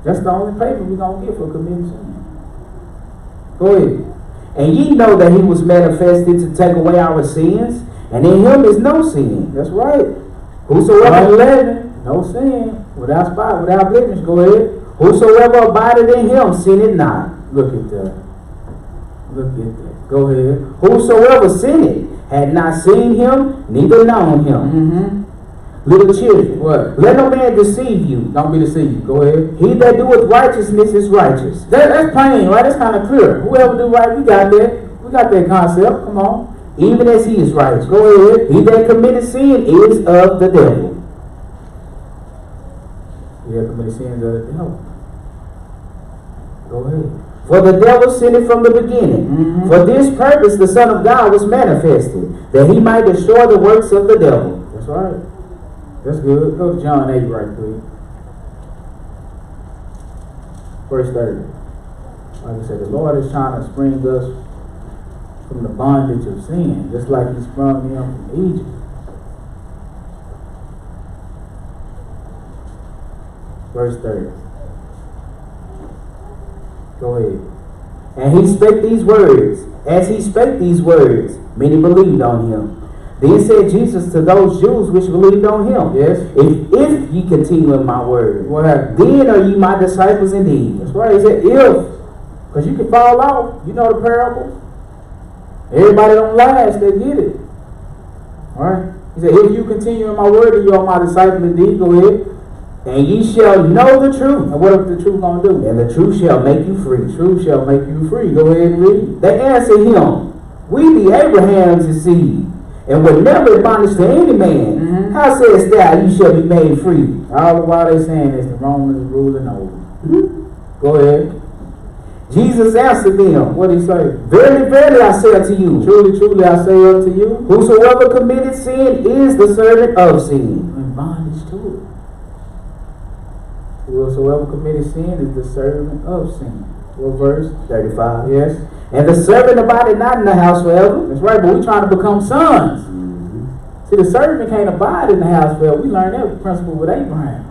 That's the only payment we're going to get for committing sin. Go ahead. And ye know that he was manifested to take away our sins, and in him is no sin. That's right. Whosoever 11, no sin, without spot, without blemish. Go ahead. Whosoever abideth in him sinneth not. Look at that. Look at that. Go ahead. Whosoever sinneth had not seen him, neither known him. Mm-hmm. Little children, what? Let no man deceive you. Don't be deceived. Go ahead. He that doeth righteousness is righteous. That's plain, right? That's kind of clear. Whoever do right, we got that. We got that concept. Come on. Even as he is righteous. Go ahead. He that committeth sin is of the devil. He that committed sins of the devil. Go ahead. For the devil sinned from the beginning. Mm-hmm. For this purpose the Son of God was manifested, that he might destroy the works of the devil. That's right. That's good. Go to John 8 right quick. Verse 30. Like I said, the Lord is trying to spring us from the bondage of sin, just like he sprung them from Egypt. Verse 30. Go ahead. And he spake these words. As he spake these words, many believed on him. Then said Jesus to those Jews which believed on him, Yes. If ye continue in my word, What happened? then are ye my disciples indeed. That's right. He said if. Because you can fall off. You know the parable. Everybody don't last. They get it. Alright. He said if you continue in my word, then you are my disciples indeed. Go ahead. And ye shall know the truth. And what if the truth gonna do? And the truth shall make you free. The truth shall make you free. Go ahead and read. They answered him, We be Abraham's seed, and were never bondage to any man. Mm-hmm. How sayest thou you shall be made free? All the while they saying this, the Romans is ruling over. Mm-hmm. Go ahead. Jesus answered them, What did he say? Verily, verily, I say unto you, Truly, truly, I say unto you, whosoever committed sin is the servant of sin. in bondage to it. Whosoever committed sin is the servant of sin. What verse? 35. Yes. And the servant abideth not in the house forever. That's right, but we trying to become sons. See, the servant can't abide in the house forever. We learned that principle with Abraham.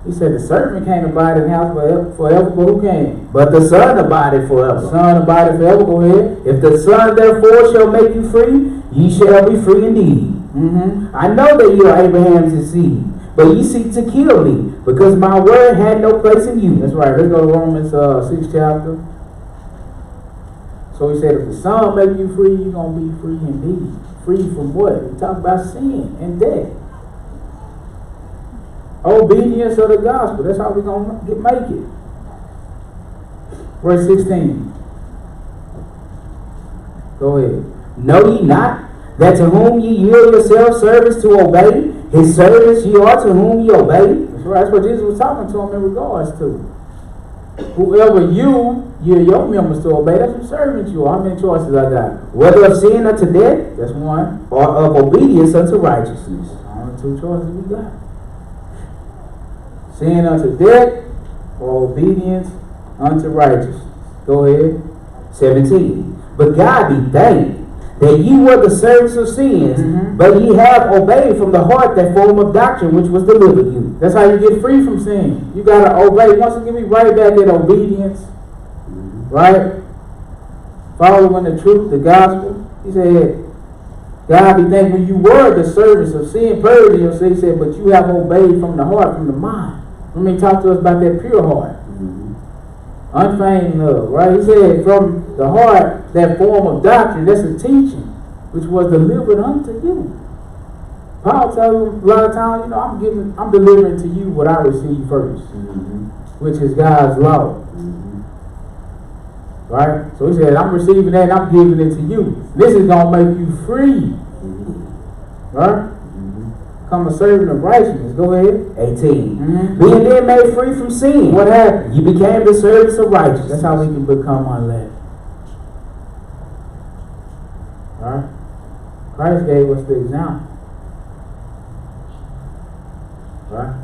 He said the servant can't abide in the house forever, but who can? But the Son abideth forever. The son abideth forever. Go ahead. If the Son therefore shall make you free, ye shall be free indeed. Mm-hmm. I know that ye are Abraham's seed, but ye seek to kill me, because my word had no place in you. That's right. Let's go to Romans 6 chapter. So he said, if the Son make you free, you're going to be free indeed. Free from what? We talk about sin and death. Obedience of the gospel. That's how we're going to make it. Verse 16. Go ahead. Know ye not that to whom ye yield yourselves service to obey, his servants ye are to whom ye obey? That's right. That's what Jesus was talking to him in regards to. Whoever you yield your members to obey, that's what servants you are. How many choices I got? Whether of sin unto death, That's one. or of obedience unto righteousness. Only two choices we got. Sin unto death or obedience unto righteousness. Go ahead. 17. But God be thanked that ye were the servants of sins, Mm-hmm. but ye have obeyed from the heart that form of doctrine which was delivered you. That's how you get free from sin. You gotta obey. Once again, we right back at obedience. Right? Following the truth, the gospel. He said, God be thanked when you were the servants of sin, purging your sin. He said, but you have obeyed from the heart, from the mind. Let me talk to us about that pure heart. Unfeigned love, right? He said, from the heart, that form of doctrine, that's a teaching, which was delivered unto you. Paul tells you a lot of times, I'm delivering to you what I received first, which is God's law. Right? So he said, I'm receiving that and I'm giving it to you. This is going to make you free. Right? Become a servant of righteousness. Go ahead. 18. Being then made free from sin, What happened? you became the servants of righteousness. That's how we can become unleavened. Right? Christ gave us the example. Right?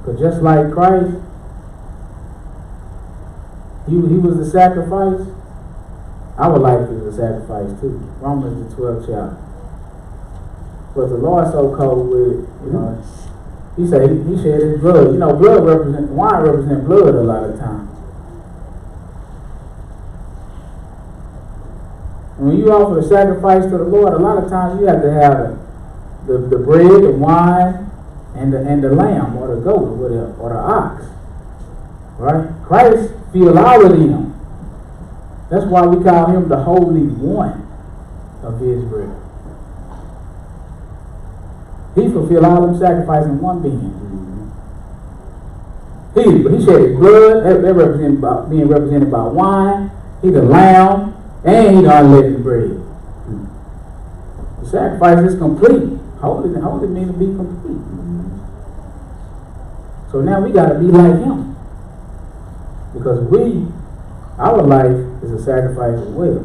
Because just like Christ, he was the sacrifice. Our life is a sacrifice too. Romans the 12th chapter. But the Lord so cold with it, you know. He said he shed his blood. You know, wine represents blood a lot of times. When you offer a sacrifice to the Lord, a lot of times you have to have the bread, the wine, and the lamb, or the goat, or whatever, or the ox. Right? Christ filled all of them. That's why we call him the Holy One of Israel. He fulfilled all them sacrifices in one being. He shed his blood. That being represented by wine. He the lamb, and he the unleavened bread. The sacrifice is complete. Holy means to be complete. So now we got to be like him, because our life is a sacrifice as well.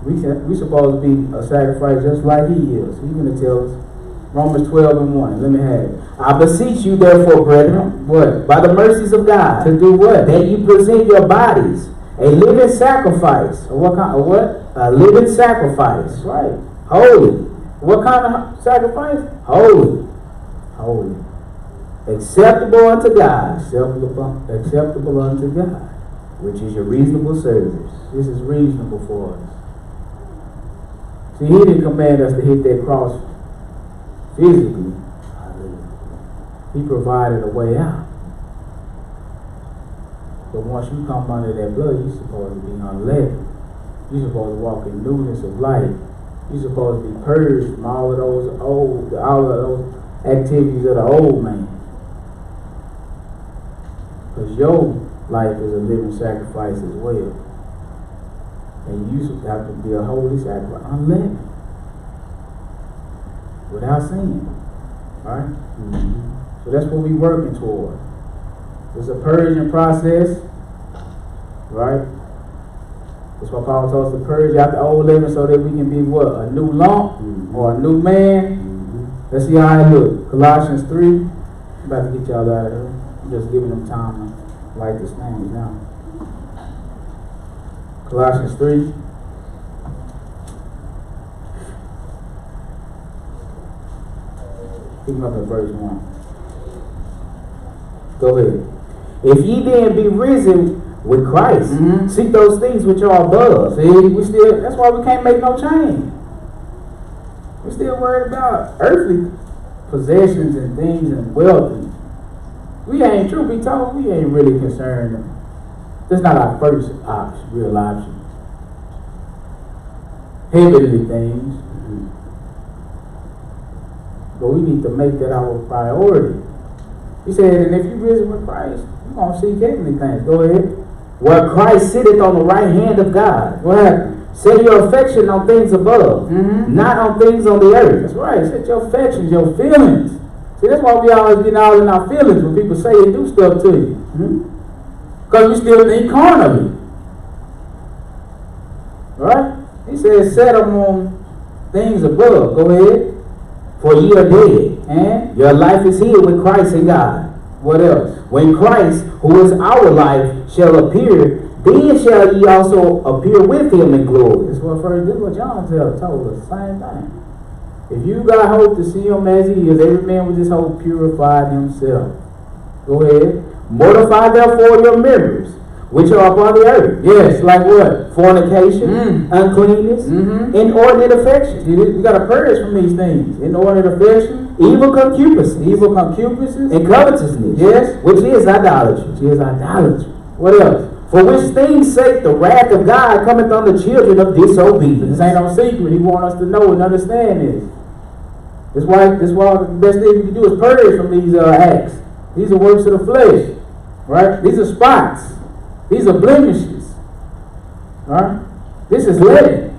We supposed to be a sacrifice just like he is. He's going to tell us. Romans 12:1. Let me have it. I beseech you, therefore, brethren, what? by the mercies of God, To do what? that you present your bodies a living sacrifice. What kind of what? A living sacrifice. That's right. Holy. What kind of sacrifice? Holy. Holy. Acceptable unto God, Acceptable unto God. which is your reasonable service. This is reasonable for us. See, he didn't command us to hit that cross physically. He provided a way out. But once you come under that blood, you're supposed to be unleavened. You're supposed to walk in newness of life. You're supposed to be purged from all of those activities of the old man. Because your life is a living sacrifice as well. And you have to be a holy sacrifice, unleavened, without sin. Right? So that's what we're working toward. It's a purging process. Right? That's why Paul told us to purge out the old living so that we can be what? A new lump or a new man. Let's see how it looks. Colossians 3. I'm about to get y'all out of here. I'm just giving them time to light this thing now. Colossians 3. Picking up at verse 1. Go ahead. If ye then be risen with Christ, seek those things which are above. See, that's why we can't make no change. We're still worried about earthly possessions and things and wealth. We ain't, truth be told, we ain't really concerned. That's not our first real option. Heavenly things. But we need to make that our priority. He said, and if you risen with Christ, you're going to seek heavenly things. Go ahead. Where Christ sitteth on the right hand of God. What happened? Set your affection on things above, not on things on the earth. That's right. Set your affections, your feelings. See, that's why we always get all in our feelings when people say they do stuff to you. Because we still think carnally. Right? He says, set them on things above. Go ahead. For ye are dead, And your life is hid with Christ in God. what else? When Christ, who is our life, shall appear, then shall ye also appear with him in glory. This is what John told us. Same thing. If you got hope to see him as he is, every man with his hope purified himself. Go ahead. Mortify therefore your members, which are upon the earth. Yes, like what? Fornication, uncleanness, inordinate affection. See, we got to purge from these things. Inordinate affection, evil concupiscence, and covetousness. Yes. Which is idolatry. Which is idolatry. What else? For which things sake the wrath of God cometh on the children of disobedience. This ain't no secret. He wants us to know and understand this. That's why the best thing we can do is purge from these acts. These are works of the flesh. Right? These are spots. These are blemishes. Right? This is leaven.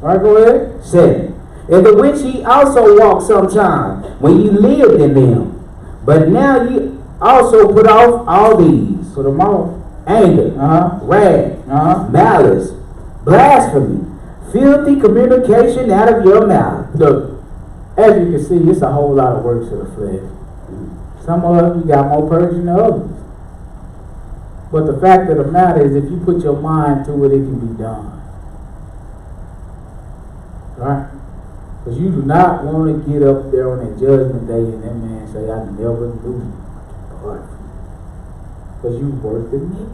Right, go ahead. 7. In the which ye also walked sometime, when ye lived in them. But now ye also put off all these. Put them off. Anger, wrath, malice, blasphemy, filthy communication out of your mouth. Look, as you can see, it's a whole lot of works of the flesh. Some of us, we got more purging than others. But the fact of the matter is, if you put your mind to it, it can be done. Right? Because you do not want to get up there on that judgment day and that man say, I never knew you. Because you worked iniquity.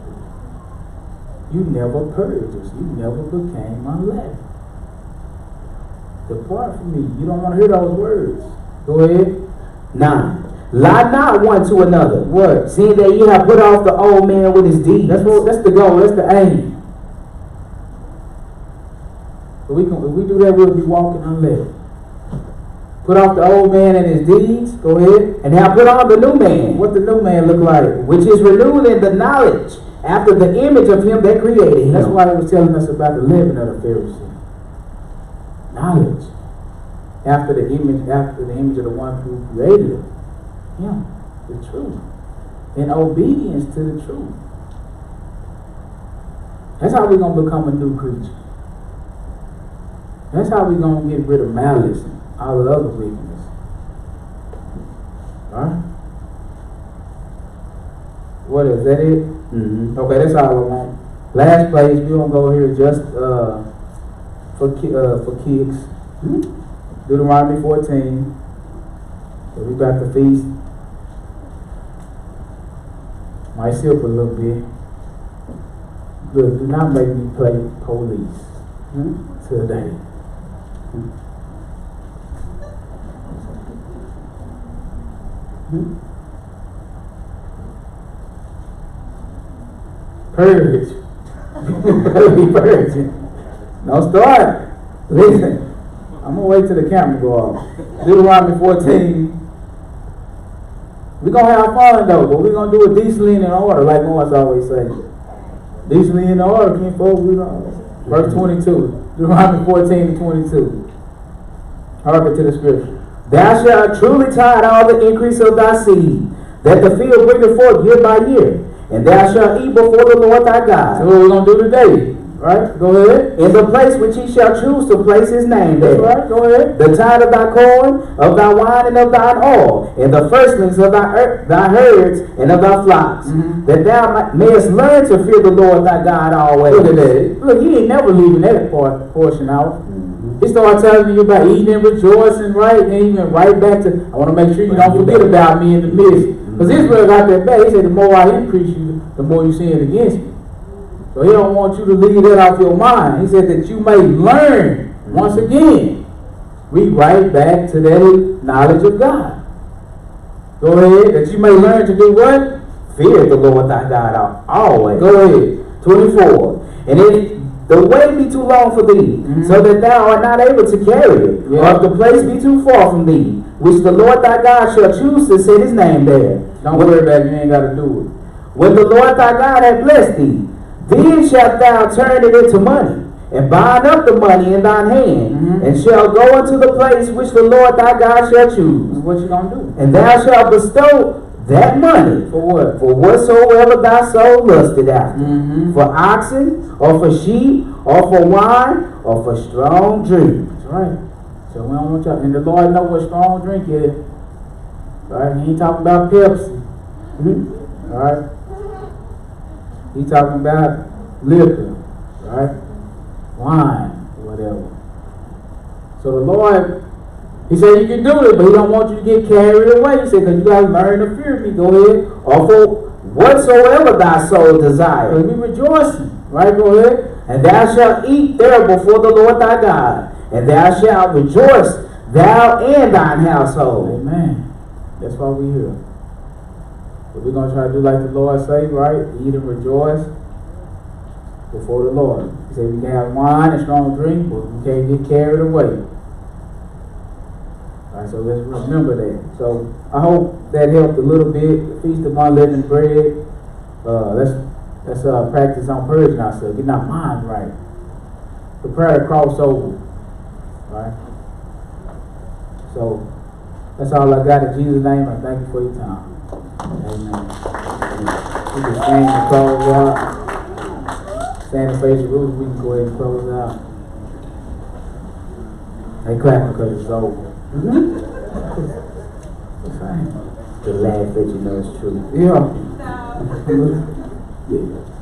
You never purged us. You never became unleavened. Depart from me. You don't want to hear those words. Go ahead. 9. Lie not one to another. What? Seeing that ye have put off the old man with his deeds. That's the goal. That's the aim. If we do that, we'll be walking unleavened. Put off the old man and his deeds. Go ahead. And now put on the new man. What the new man look like? Which is renewed in the knowledge after the image of him that created him. That's why he was telling us about the living of the Pharisee. Knowledge. After the image of the one who created him. Him. The truth. In obedience to the truth. That's how we're going to become a new creature. That's how we're going to get rid of malice and all the other wickedness. Alright? What is that it? Mm-hmm. Okay, that's all I want. Last place, we're going to go here just for kicks. Mm-hmm. Deuteronomy 14. So we got the feast. Might sip a little bit. Look, do not make me play police today. Purge. Purge. Don't start. Listen. I'm going to wait till the camera go off. Deuteronomy 14. We're going to have fun though, but we're going to do it decently and in order, like Morris always say. Decently in order, can't folks. Verse 22. Deuteronomy 14 and 22. Hearken to the scripture. Thou shalt truly tithe all the increase of thy seed, that the field bringeth forth year by year, and thou shalt eat before the Lord thy God. So what we're going to do today, right? Go ahead. In the place which he shall choose to place his name there. That's right, go ahead. The tithe of thy corn, of thy wine, and of thine oil, and the firstlings of thy herds and of thy flocks, that thou mayest learn to fear the Lord thy God always. Look at that. Look, he ain't never leaving that portion out. He started telling you about eating and rejoicing, right? And he went right back to, I want to make sure you don't forget about me in the midst. Because Israel got that bad. He said, the more I increase you, the more you sin against me. So he don't want you to leave that off your mind. He said that you may learn, once again, read right back to that knowledge of God. Go ahead. That you may learn to do what? Fear the Lord thy God always. Go ahead. 24. And if the way be too long for thee, so that thou art not able to carry it, or if the place be too far from thee, which the Lord thy God shall choose to set his name there. Don't worry about it, you ain't got to do it. When the Lord thy God hath blessed thee, then shalt thou turn it into money, and bind up the money in thine hand, and shall go unto the place which the Lord thy God shall choose. What you gonna do? And thou shalt bestow that money for what? For whatsoever thy soul lusted after. For oxen, or for sheep, or for wine, or for strong drink. That's right. So we don't want y'all. And the Lord know what strong drink is. Right? He ain't talking about Pepsi. Alright? He talking about liquor. Right? Wine, whatever. So the Lord, he said you can do it, but he don't want you to get carried away. He said, because you got to learn to fear me. Go ahead. Or for whatsoever thy soul desires. Be rejoicing. Right? Go ahead. And thou shalt eat there before the Lord thy God. And thou shalt rejoice, thou and thine household. Amen. That's why we're here. So we're going to try to do like the Lord say, right? Eat and rejoice before the Lord. He said we can have wine and strong drink, but we can't get carried away. Alright, so let's remember that. So I hope that helped a little bit. The Feast of Unleavened Bread. Let's practice on purging ourselves, getting our mind right. Prepare to cross over. Right? So that's all I got. In Jesus' name, I thank you for your time. Amen. We can stand and close out. Stand and face the rules. We can go ahead and close out. They clap because it's over. The laugh that you know is true. Yeah. Yeah.